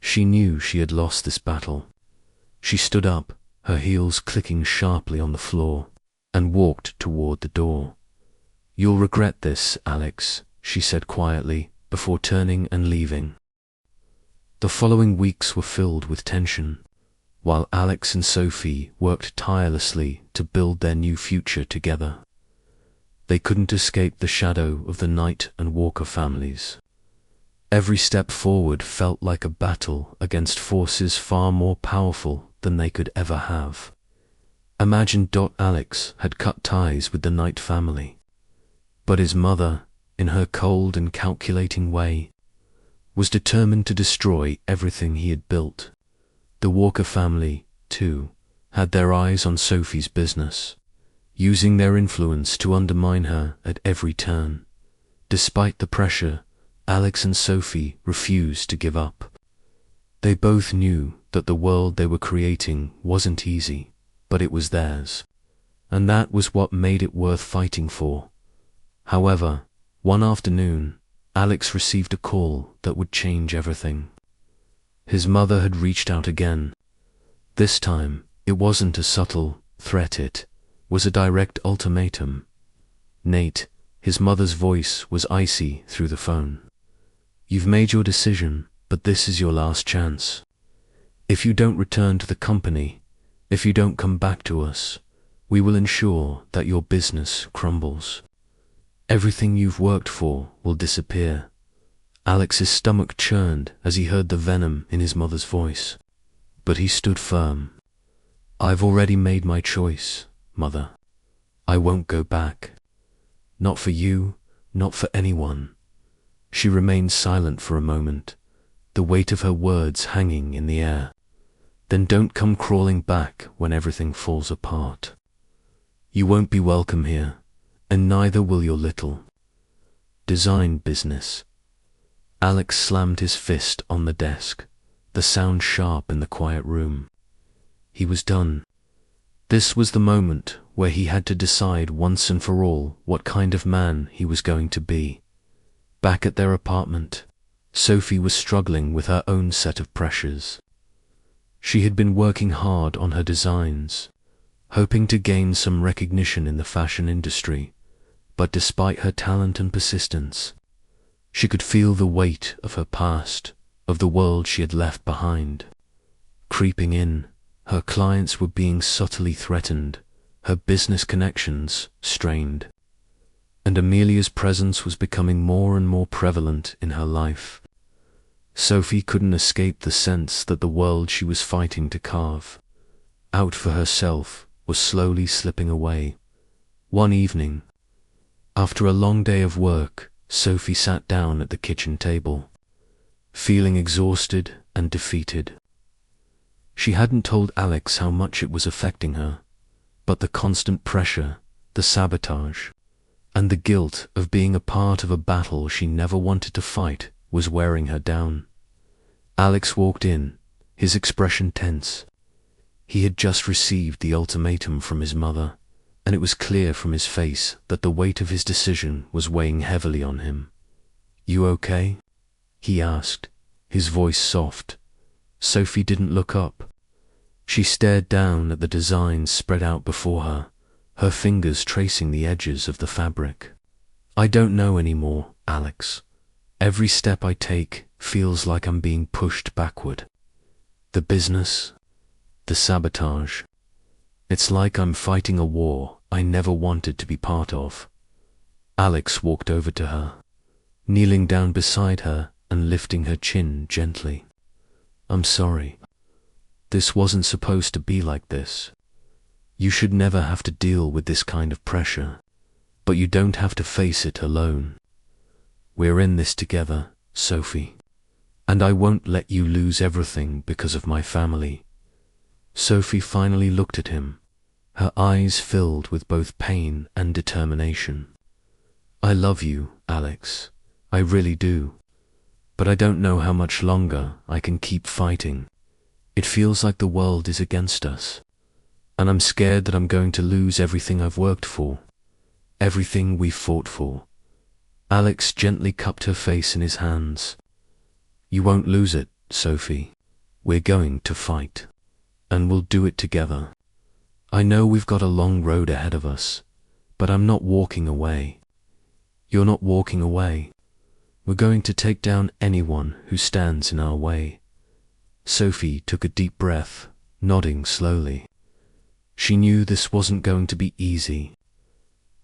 She knew she had lost this battle. She stood up, her heels clicking sharply on the floor, and walked toward the door. You'll regret this, Alex, she said quietly, before turning and leaving. The following weeks were filled with tension, while Alex and Sophie worked tirelessly to build their new future together. They couldn't escape the shadow of the Knight and Walker families. Every step forward felt like a battle against forces far more powerful than they could ever have. Imagine Alex had cut ties with the Knight family, but his mother, in her cold and calculating way, was determined to destroy everything he had built. The Walker family, too, had their eyes on Sophie's business, using their influence to undermine her at every turn. Despite the pressure, Alex and Sophie refused to give up. They both knew that the world they were creating wasn't easy, but it was theirs, and that was what made it worth fighting for. However, one afternoon, Alex received a call that would change everything. His mother had reached out again. This time, it wasn't a subtle threat, it was a direct ultimatum. Nate, his mother's voice was icy through the phone. You've made your decision, but this is your last chance. If you don't return to the company, if you don't come back to us, we will ensure that your business crumbles. Everything you've worked for will disappear. Alex's stomach churned as he heard the venom in his mother's voice, but he stood firm. I've already made my choice, Mother. I won't go back. Not for you, not for anyone. She remained silent for a moment, the weight of her words hanging in the air. Then don't come crawling back when everything falls apart. You won't be welcome here, and neither will your little design business. Alex slammed his fist on the desk, the sound sharp in the quiet room. He was done. This was the moment where he had to decide once and for all what kind of man he was going to be. Back at their apartment, Sophie was struggling with her own set of pressures. She had been working hard on her designs, hoping to gain some recognition in the fashion industry, but despite her talent and persistence, she could feel the weight of her past, of the world she had left behind, creeping in. Her clients were being subtly threatened, her business connections strained, and Amelia's presence was becoming more and more prevalent in her life. Sophie couldn't escape the sense that the world she was fighting to carve out for herself was slowly slipping away. One evening, after a long day of work, Sophie sat down at the kitchen table, feeling exhausted and defeated. She hadn't told Alex how much it was affecting her, but the constant pressure, the sabotage, and the guilt of being a part of a battle she never wanted to fight was wearing her down. Alex walked in, his expression tense. He had just received the ultimatum from his mother, and it was clear from his face that the weight of his decision was weighing heavily on him. "You okay?" he asked, his voice soft. Sophie didn't look up. She stared down at the designs spread out before her, her fingers tracing the edges of the fabric. "I don't know anymore, Alex. Every step I take feels like I'm being pushed backward. The business, the sabotage. It's like I'm fighting a war I never wanted to be part of." Alex walked over to her, kneeling down beside her and lifting her chin gently. "I'm sorry. This wasn't supposed to be like this. You should never have to deal with this kind of pressure, but you don't have to face it alone. We're in this together, Sophie, and I won't let you lose everything because of my family." Sophie finally looked at him, her eyes filled with both pain and determination. "I love you, Alex. I really do. But I don't know how much longer I can keep fighting. It feels like the world is against us, and I'm scared that I'm going to lose everything I've worked for, everything we've fought for." Alex gently cupped her face in his hands. "You won't lose it, Sophie. We're going to fight, and we'll do it together. I know we've got a long road ahead of us, but I'm not walking away. You're not walking away. We're going to take down anyone who stands in our way." Sophie took a deep breath, nodding slowly. She knew this wasn't going to be easy.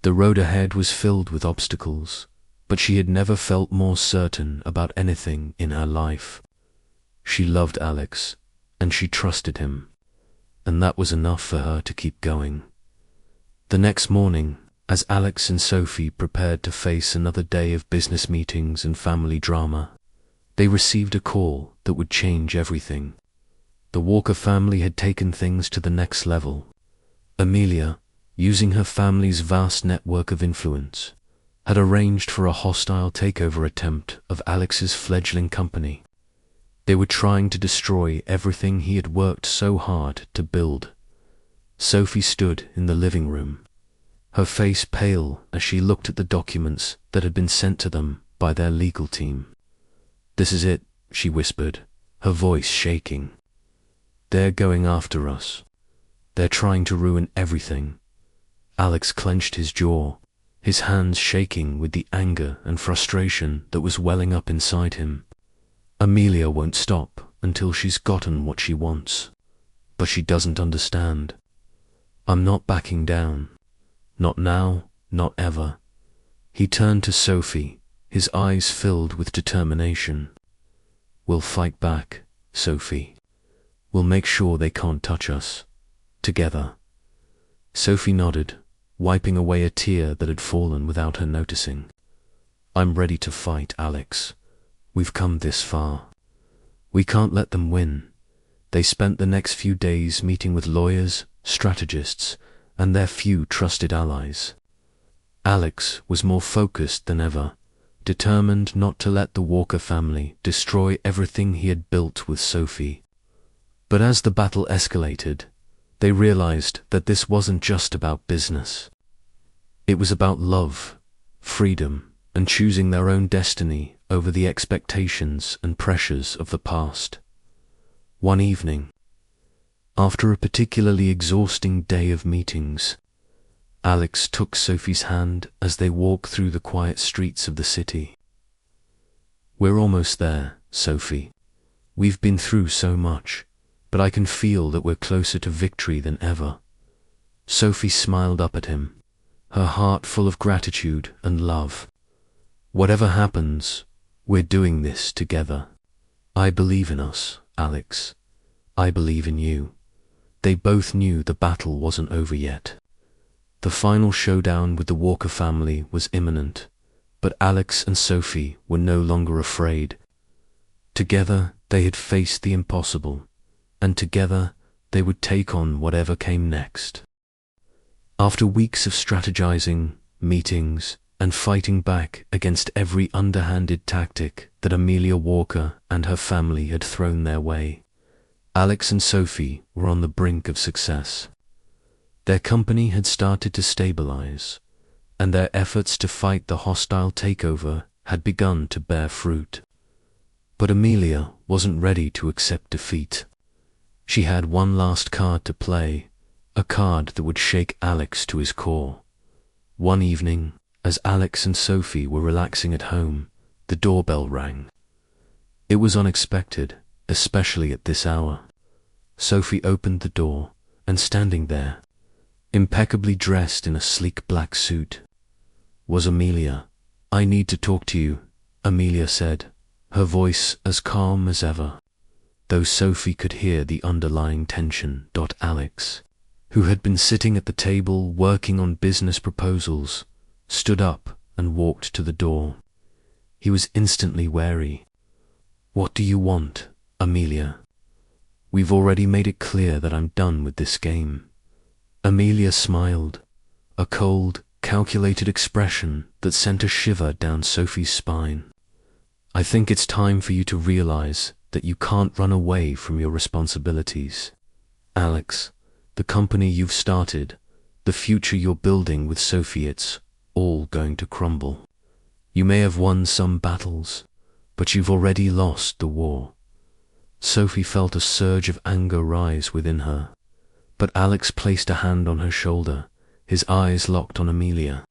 The road ahead was filled with obstacles, but she had never felt more certain about anything in her life. She loved Alex, and she trusted him, and that was enough for her to keep going. The next morning, as Alex and Sophie prepared to face another day of business meetings and family drama, they received a call that would change everything. The Walker family had taken things to the next level. Amelia, using her family's vast network of influence, had arranged for a hostile takeover attempt of Alex's fledgling company. They were trying to destroy everything he had worked so hard to build. Sophie stood in the living room, her face pale as she looked at the documents that had been sent to them by their legal team. "This is it," she whispered, her voice shaking. "They're going after us. They're trying to ruin everything." Alex clenched his jaw, his hands shaking with the anger and frustration that was welling up inside him. "Amelia won't stop until she's gotten what she wants, but she doesn't understand. I'm not backing down. Not now, not ever." He turned to Sophie, his eyes filled with determination. "We'll fight back, Sophie. We'll make sure they can't touch us. Together." Sophie nodded, wiping away a tear that had fallen without her noticing. "I'm ready to fight, Alex. We've come this far. We can't let them win." They spent the next few days meeting with lawyers, strategists, and their few trusted allies. Alex was more focused than ever, determined not to let the Walker family destroy everything he had built with Sophie. But as the battle escalated, they realized that this wasn't just about business. It was about love, freedom, and choosing their own destiny over the expectations and pressures of the past. One evening, After a particularly exhausting day of meetings, Alex took Sophie's hand as they walked through the quiet streets of the city. "We're almost there, Sophie. We've been through so much, but I can feel that we're closer to victory than ever." Sophie smiled up at him, her heart full of gratitude and love. "Whatever happens, we're doing this together. I believe in us, Alex. I believe in you." They both knew the battle wasn't over yet. The final showdown with the Walker family was imminent, but Alex and Sophie were no longer afraid. Together they had faced the impossible, and together they would take on whatever came next. After weeks of strategizing, meetings, and fighting back against every underhanded tactic that Amelia Walker and her family had thrown their way, Alex and Sophie were on the brink of success. Their company had started to stabilize, and their efforts to fight the hostile takeover had begun to bear fruit. But Amelia wasn't ready to accept defeat. She had one last card to play, a card that would shake Alex to his core. One evening, as Alex and Sophie were relaxing at home, the doorbell rang. It was unexpected, especially at this hour. Sophie opened the door, and standing there, impeccably dressed in a sleek black suit, was Amelia. "I need to talk to you," Amelia said, her voice as calm as ever, though Sophie could hear the underlying tension. Alex, who had been sitting at the table working on business proposals, stood up and walked to the door. He was instantly wary. "What do you want, Amelia?" "We've already made it clear that I'm done with this game." Amelia smiled, a cold, calculated expression that sent a shiver down Sophie's spine. "I think it's time for you to realize that you can't run away from your responsibilities. Alex, the company you've started, the future you're building with Sophie, it's all going to crumble. You may have won some battles, but you've already lost the war." Sophie felt a surge of anger rise within her, but Alex placed a hand on her shoulder, his eyes locked on Amelia.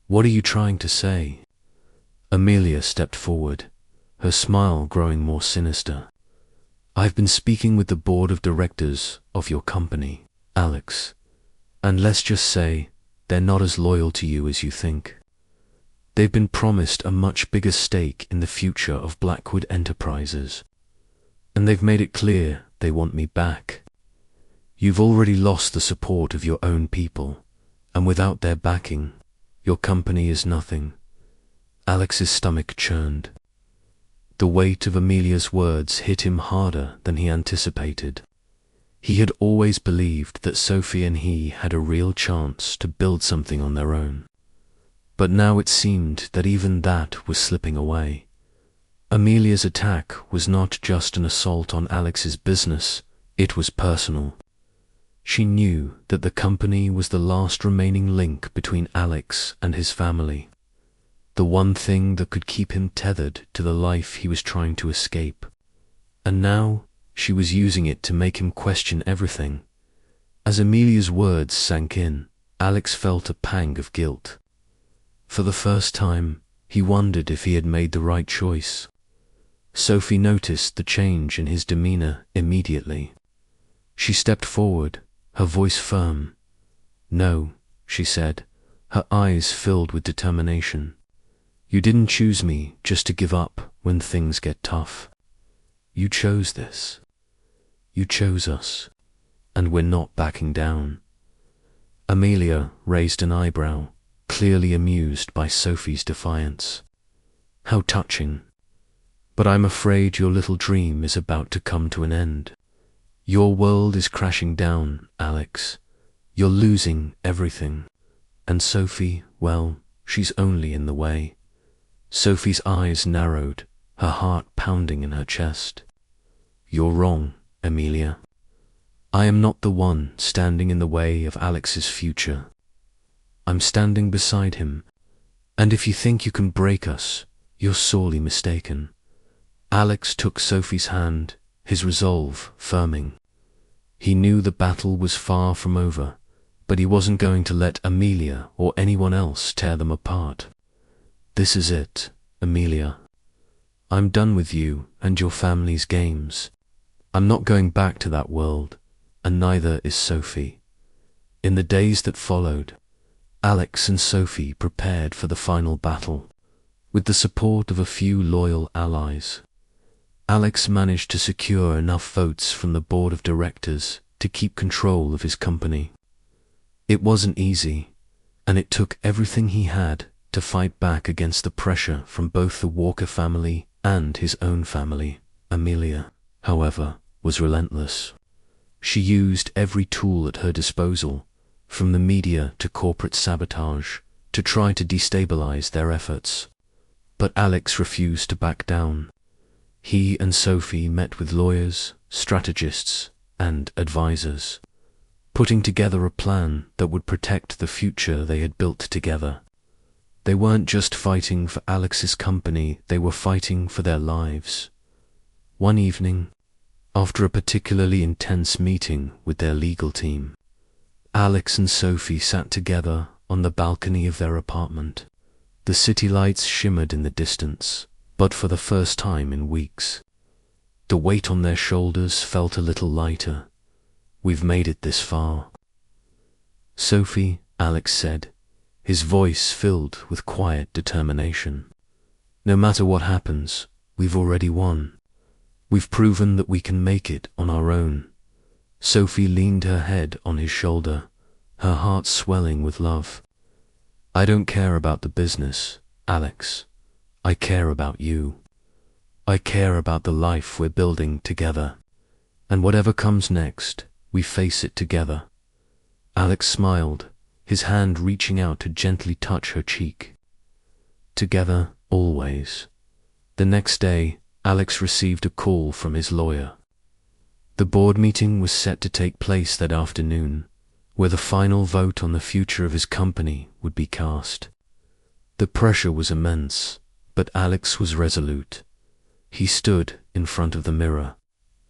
"What are you trying to say?" Amelia stepped forward, her smile growing more sinister. "I've been speaking with the board of directors of your company, Alex, and let's just say they're not as loyal to you as you think. They've been promised a much bigger stake in the future of Blackwood Enterprises, and they've made it clear they want me back. You've already lost the support of your own people, and without their backing, your company is nothing." Alex's stomach churned. The weight of Amelia's words hit him harder than he anticipated. He had always believed that Sophie and he had a real chance to build something on their own. But now it seemed that even that was slipping away. Amelia's attack was not just an assault on Alex's business, it was personal. She knew that the company was the last remaining link between Alex and his family, the one thing that could keep him tethered to the life he was trying to escape. And now she was using it to make him question everything. As Amelia's words sank in, Alex felt a pang of guilt. For the first time, he wondered if he had made the right choice. Sophie noticed the change in his demeanor immediately. She stepped forward, her voice firm. "No," she said, her eyes filled with determination. "You didn't choose me just to give up when things get tough. You chose this. You chose us, and we're not backing down." Amelia raised an eyebrow, clearly amused by Sophie's defiance. "How touching. But I'm afraid your little dream is about to come to an end. Your world is crashing down, Alex. You're losing everything. And Sophie, well, she's only in the way." Sophie's eyes narrowed, her heart pounding in her chest. "You're wrong, Amelia. I am not the one standing in the way of Alex's future. I'm standing beside him, and if you think you can break us, you're sorely mistaken." Alex took Sophie's hand, his resolve firming. He knew the battle was far from over, but he wasn't going to let Amelia or anyone else tear them apart. "This is it, Amelia. I'm done with you and your family's games. I'm not going back to that world, and neither is Sophie." In the days that followed, Alex and Sophie prepared for the final battle. With the support of a few loyal allies, Alex managed to secure enough votes from the board of directors to keep control of his company. It wasn't easy, and it took everything he had to fight back against the pressure from both the Walker family and his own family. Amelia, however, was relentless. She used every tool at her disposal, from the media to corporate sabotage, to try to destabilize their efforts. But Alex refused to back down. He and Sophie met with lawyers, strategists, and advisors, putting together a plan that would protect the future they had built together. They weren't just fighting for Alex's company, they were fighting for their lives. One evening, after a particularly intense meeting with their legal team, Alex and Sophie sat together on the balcony of their apartment. The city lights shimmered in the distance, but for the first time in weeks, the weight on their shoulders felt a little lighter. "We've made it this far." "Sophie," Alex said, his voice filled with quiet determination. "No matter what happens, we've already won. We've proven that we can make it on our own." Sophie leaned her head on his shoulder, her heart swelling with love. "I don't care about the business, Alex. I care about you. I care about the life we're building together. And whatever comes next, we face it together." Alex smiled, his hand reaching out to gently touch her cheek. Together, always. The next day, Alex received a call from his lawyer. The board meeting was set to take place that afternoon, where the final vote on the future of his company would be cast. The pressure was immense, but Alex was resolute. He stood in front of the mirror,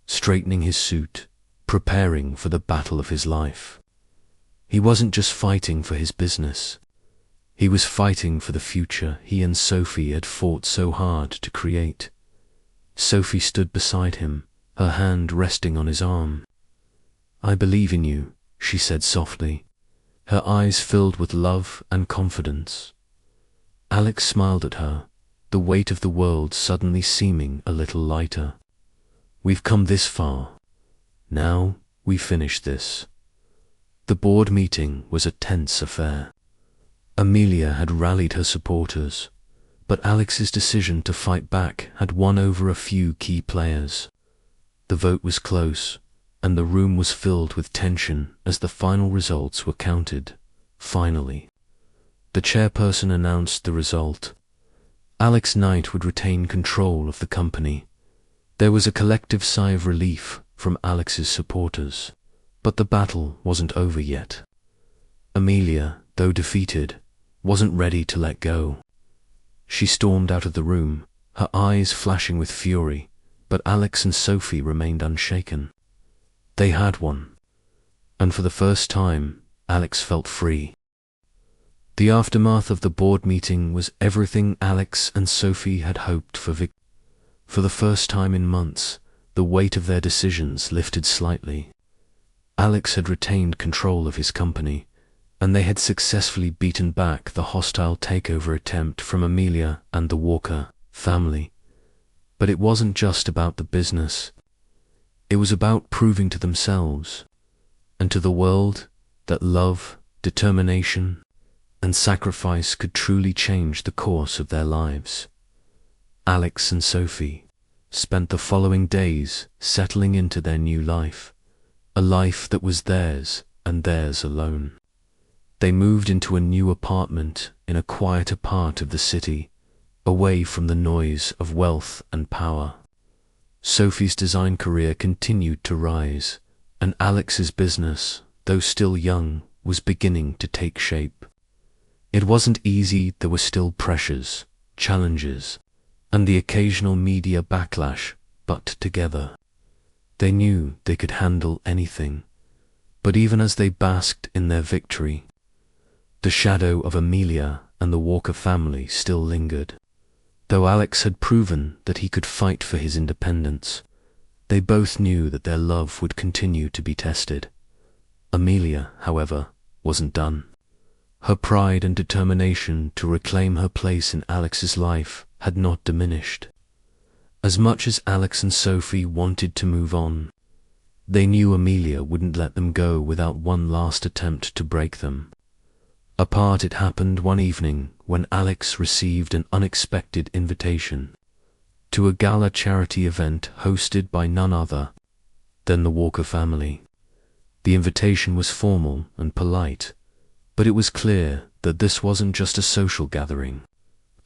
straightening his suit, preparing for the battle of his life. He wasn't just fighting for his business. He was fighting for the future he and Sophie had fought so hard to create. Sophie stood beside him, her hand resting on his arm. "I believe in you," she said softly, her eyes filled with love and confidence. Alex smiled at her, the weight of the world suddenly seeming a little lighter. "We've come this far. Now we finish this." The board meeting was a tense affair. Amelia had rallied her supporters, but Alex's decision to fight back had won over a few key players. The vote was close, and the room was filled with tension as the final results were counted. Finally, the chairperson announced the result. Alex Knight would retain control of the company. There was a collective sigh of relief from Alex's supporters, but the battle wasn't over yet. Amelia, though defeated, wasn't ready to let go. She stormed out of the room, her eyes flashing with fury, but Alex and Sophie remained unshaken. They had won, and for the first time, Alex felt free. The aftermath of the board meeting was everything Alex and Sophie had hoped for. For the first time in months, the weight of their decisions lifted slightly. Alex had retained control of his company, and they had successfully beaten back the hostile takeover attempt from Amelia and the Walker family. But it wasn't just about the business. It was about proving to themselves and to the world that love, determination, and sacrifice could truly change the course of their lives. Alex and Sophie spent the following days settling into their new life, a life that was theirs and theirs alone. They moved into a new apartment in a quieter part of the city, away from the noise of wealth and power. Sophie's design career continued to rise, and Alex's business, though still young, was beginning to take shape. It wasn't easy, there were still pressures, challenges, and the occasional media backlash, but together, They knew they could handle anything, but even as they basked in their victory, the shadow of Amelia and the Walker family still lingered. Though Alex had proven that he could fight for his independence, they both knew that their love would continue to be tested. Amelia, however, wasn't done. Her pride and determination to reclaim her place in Alex's life had not diminished. As much as Alex and Sophie wanted to move on, they knew Amelia wouldn't let them go without one last attempt to break them. Apart, it happened one evening when Alex received an unexpected invitation to a gala charity event hosted by none other than the Walker family. The invitation was formal and polite, but it was clear that this wasn't just a social gathering.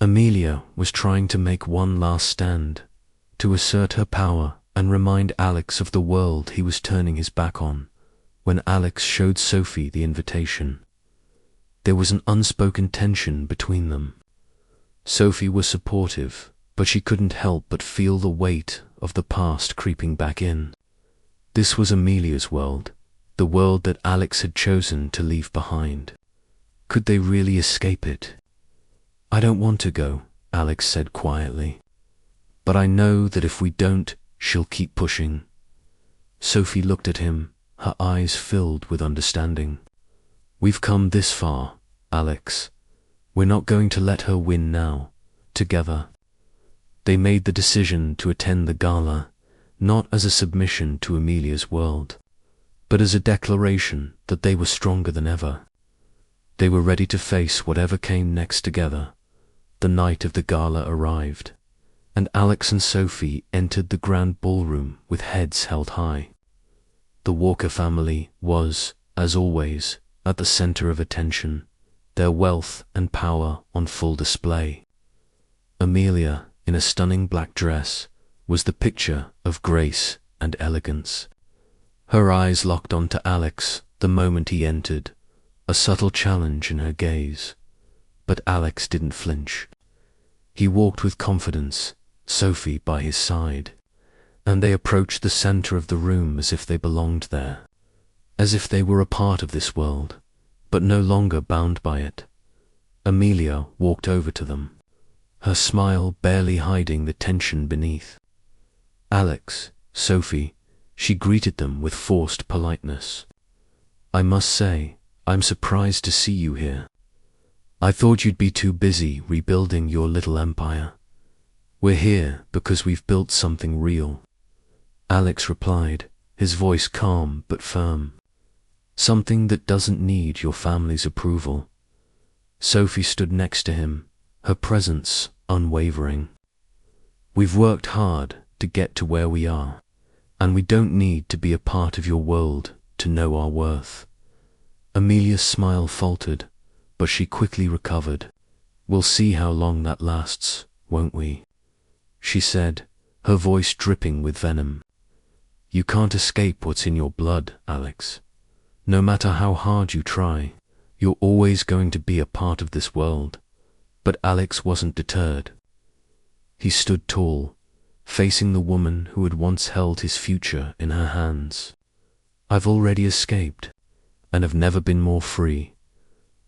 Amelia was trying to make one last stand, to assert her power and remind Alex of the world he was turning his back on. When Alex showed Sophie the invitation, there was an unspoken tension between them. Sophie was supportive, but she couldn't help but feel the weight of the past creeping back in. This was Amelia's world, the world that Alex had chosen to leave behind. Could they really escape it? "I don't want to go," Alex said quietly. "But I know that if we don't, she'll keep pushing." Sophie looked at him, her eyes filled with understanding. "We've come this far, Alex. We're not going to let her win now, together." They made the decision to attend the gala, not as a submission to Amelia's world, but as a declaration that they were stronger than ever. They were ready to face whatever came next together. The night of the gala arrived, and Alex and Sophie entered the grand ballroom with heads held high. The Walker family was, as always, at the center of attention, their wealth and power on full display. Amelia, in a stunning black dress, was the picture of grace and elegance. Her eyes locked onto Alex the moment he entered, a subtle challenge in her gaze. But Alex didn't flinch. He walked with confidence, Sophie by his side, and they approached the center of the room as if they belonged there, as if they were a part of this world, but no longer bound by it. Amelia walked over to them, her smile barely hiding the tension beneath. "Alex, Sophie," she greeted them with forced politeness. "I must say, I'm surprised to see you here. I thought you'd be too busy rebuilding your little empire. We're here because we've built something real." Alex replied, his voice calm but firm. "Something that doesn't need your family's approval." Sophie stood next to him, her presence unwavering. "We've worked hard to get to where we are, and we don't need to be a part of your world to know our worth." Amelia's smile faltered, but she quickly recovered. "We'll see how long that lasts, won't we?" she said, her voice dripping with venom. "You can't escape what's in your blood, Alex. No matter how hard you try, you're always going to be a part of this world." But Alex wasn't deterred. He stood tall, facing the woman who had once held his future in her hands. "I've already escaped, and have never been more free."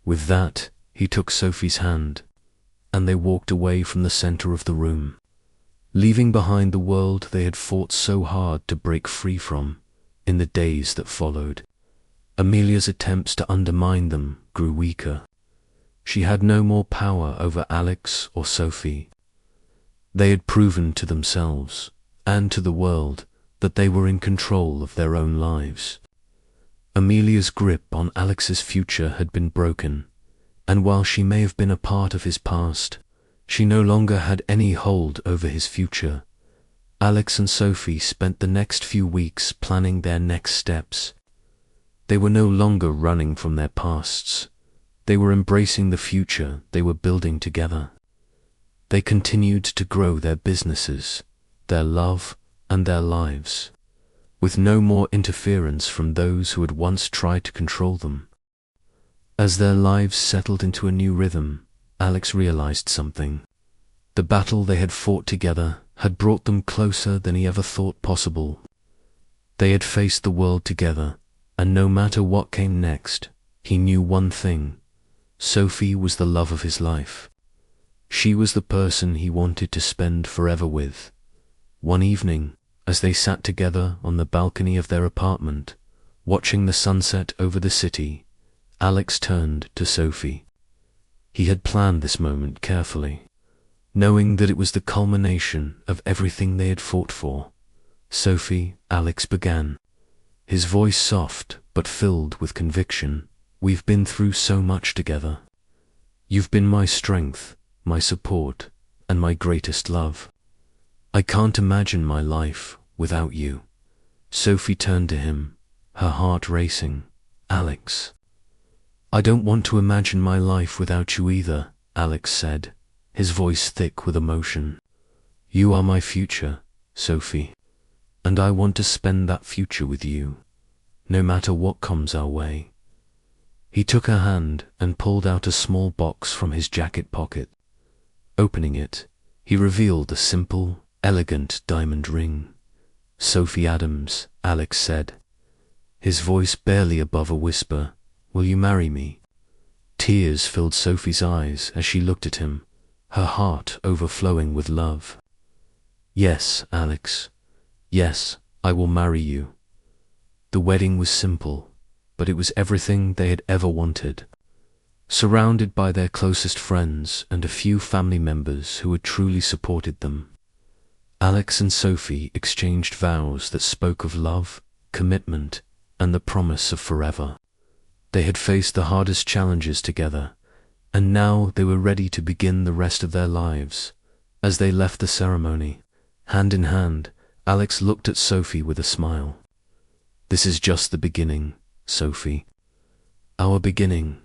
With that, he took Sophie's hand, and they walked away from the center of the room, leaving behind the world they had fought so hard to break free from in the days that followed. Amelia's attempts to undermine them grew weaker. She had no more power over Alex or Sophie. They had proven to themselves and to the world that they were in control of their own lives. Amelia's grip on Alex's future had been broken, and while she may have been a part of his past, she no longer had any hold over his future. Alex and Sophie spent the next few weeks planning their next steps. They were no longer running from their pasts. They were embracing the future they were building together. They continued to grow their businesses, their love, and their lives, with no more interference from those who had once tried to control them. As their lives settled into a new rhythm, Alex realized something. The battle they had fought together had brought them closer than he ever thought possible. They had faced the world together, and no matter what came next, he knew one thing: Sophie was the love of his life. She was the person he wanted to spend forever with. One evening, as they sat together on the balcony of their apartment, watching the sunset over the city, Alex turned to Sophie. He had planned this moment carefully, knowing that it was the culmination of everything they had fought for. "Sophie," Alex began, his voice soft but filled with conviction, "we've been through so much together. You've been my strength, my support, and my greatest love. I can't imagine my life without you." Sophie turned to him, her heart racing. "Alex, I don't want to imagine my life without you either," Alex said, his voice thick with emotion. "You are my future, Sophie, and I want to spend that future with you, no matter what comes our way." He took her hand and pulled out a small box from his jacket pocket. Opening it, he revealed a simple, elegant diamond ring. "Sophie Adams," Alex said, his voice barely above a whisper, "will you marry me?" Tears filled Sophie's eyes as she looked at him, her heart overflowing with love. "Yes, Alex. Yes, I will marry you." The wedding was simple, but it was everything they had ever wanted. Surrounded by their closest friends and a few family members who had truly supported them, Alex and Sophie exchanged vows that spoke of love, commitment, and the promise of forever. They had faced the hardest challenges together, and now they were ready to begin the rest of their lives. As they left the ceremony, hand in hand, Alex looked at Sophie with a smile. "This is just the beginning, Sophie. Our beginning.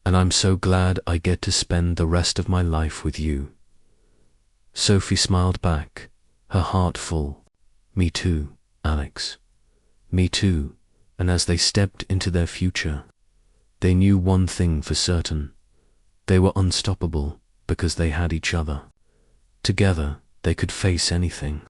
And I'm so glad I get to spend the rest of my life with you." Sophie smiled back, her heart full. "Me too, Alex. Me too." And as they stepped into their future, they knew one thing for certain: they were unstoppable because they had each other. Together, they could face anything.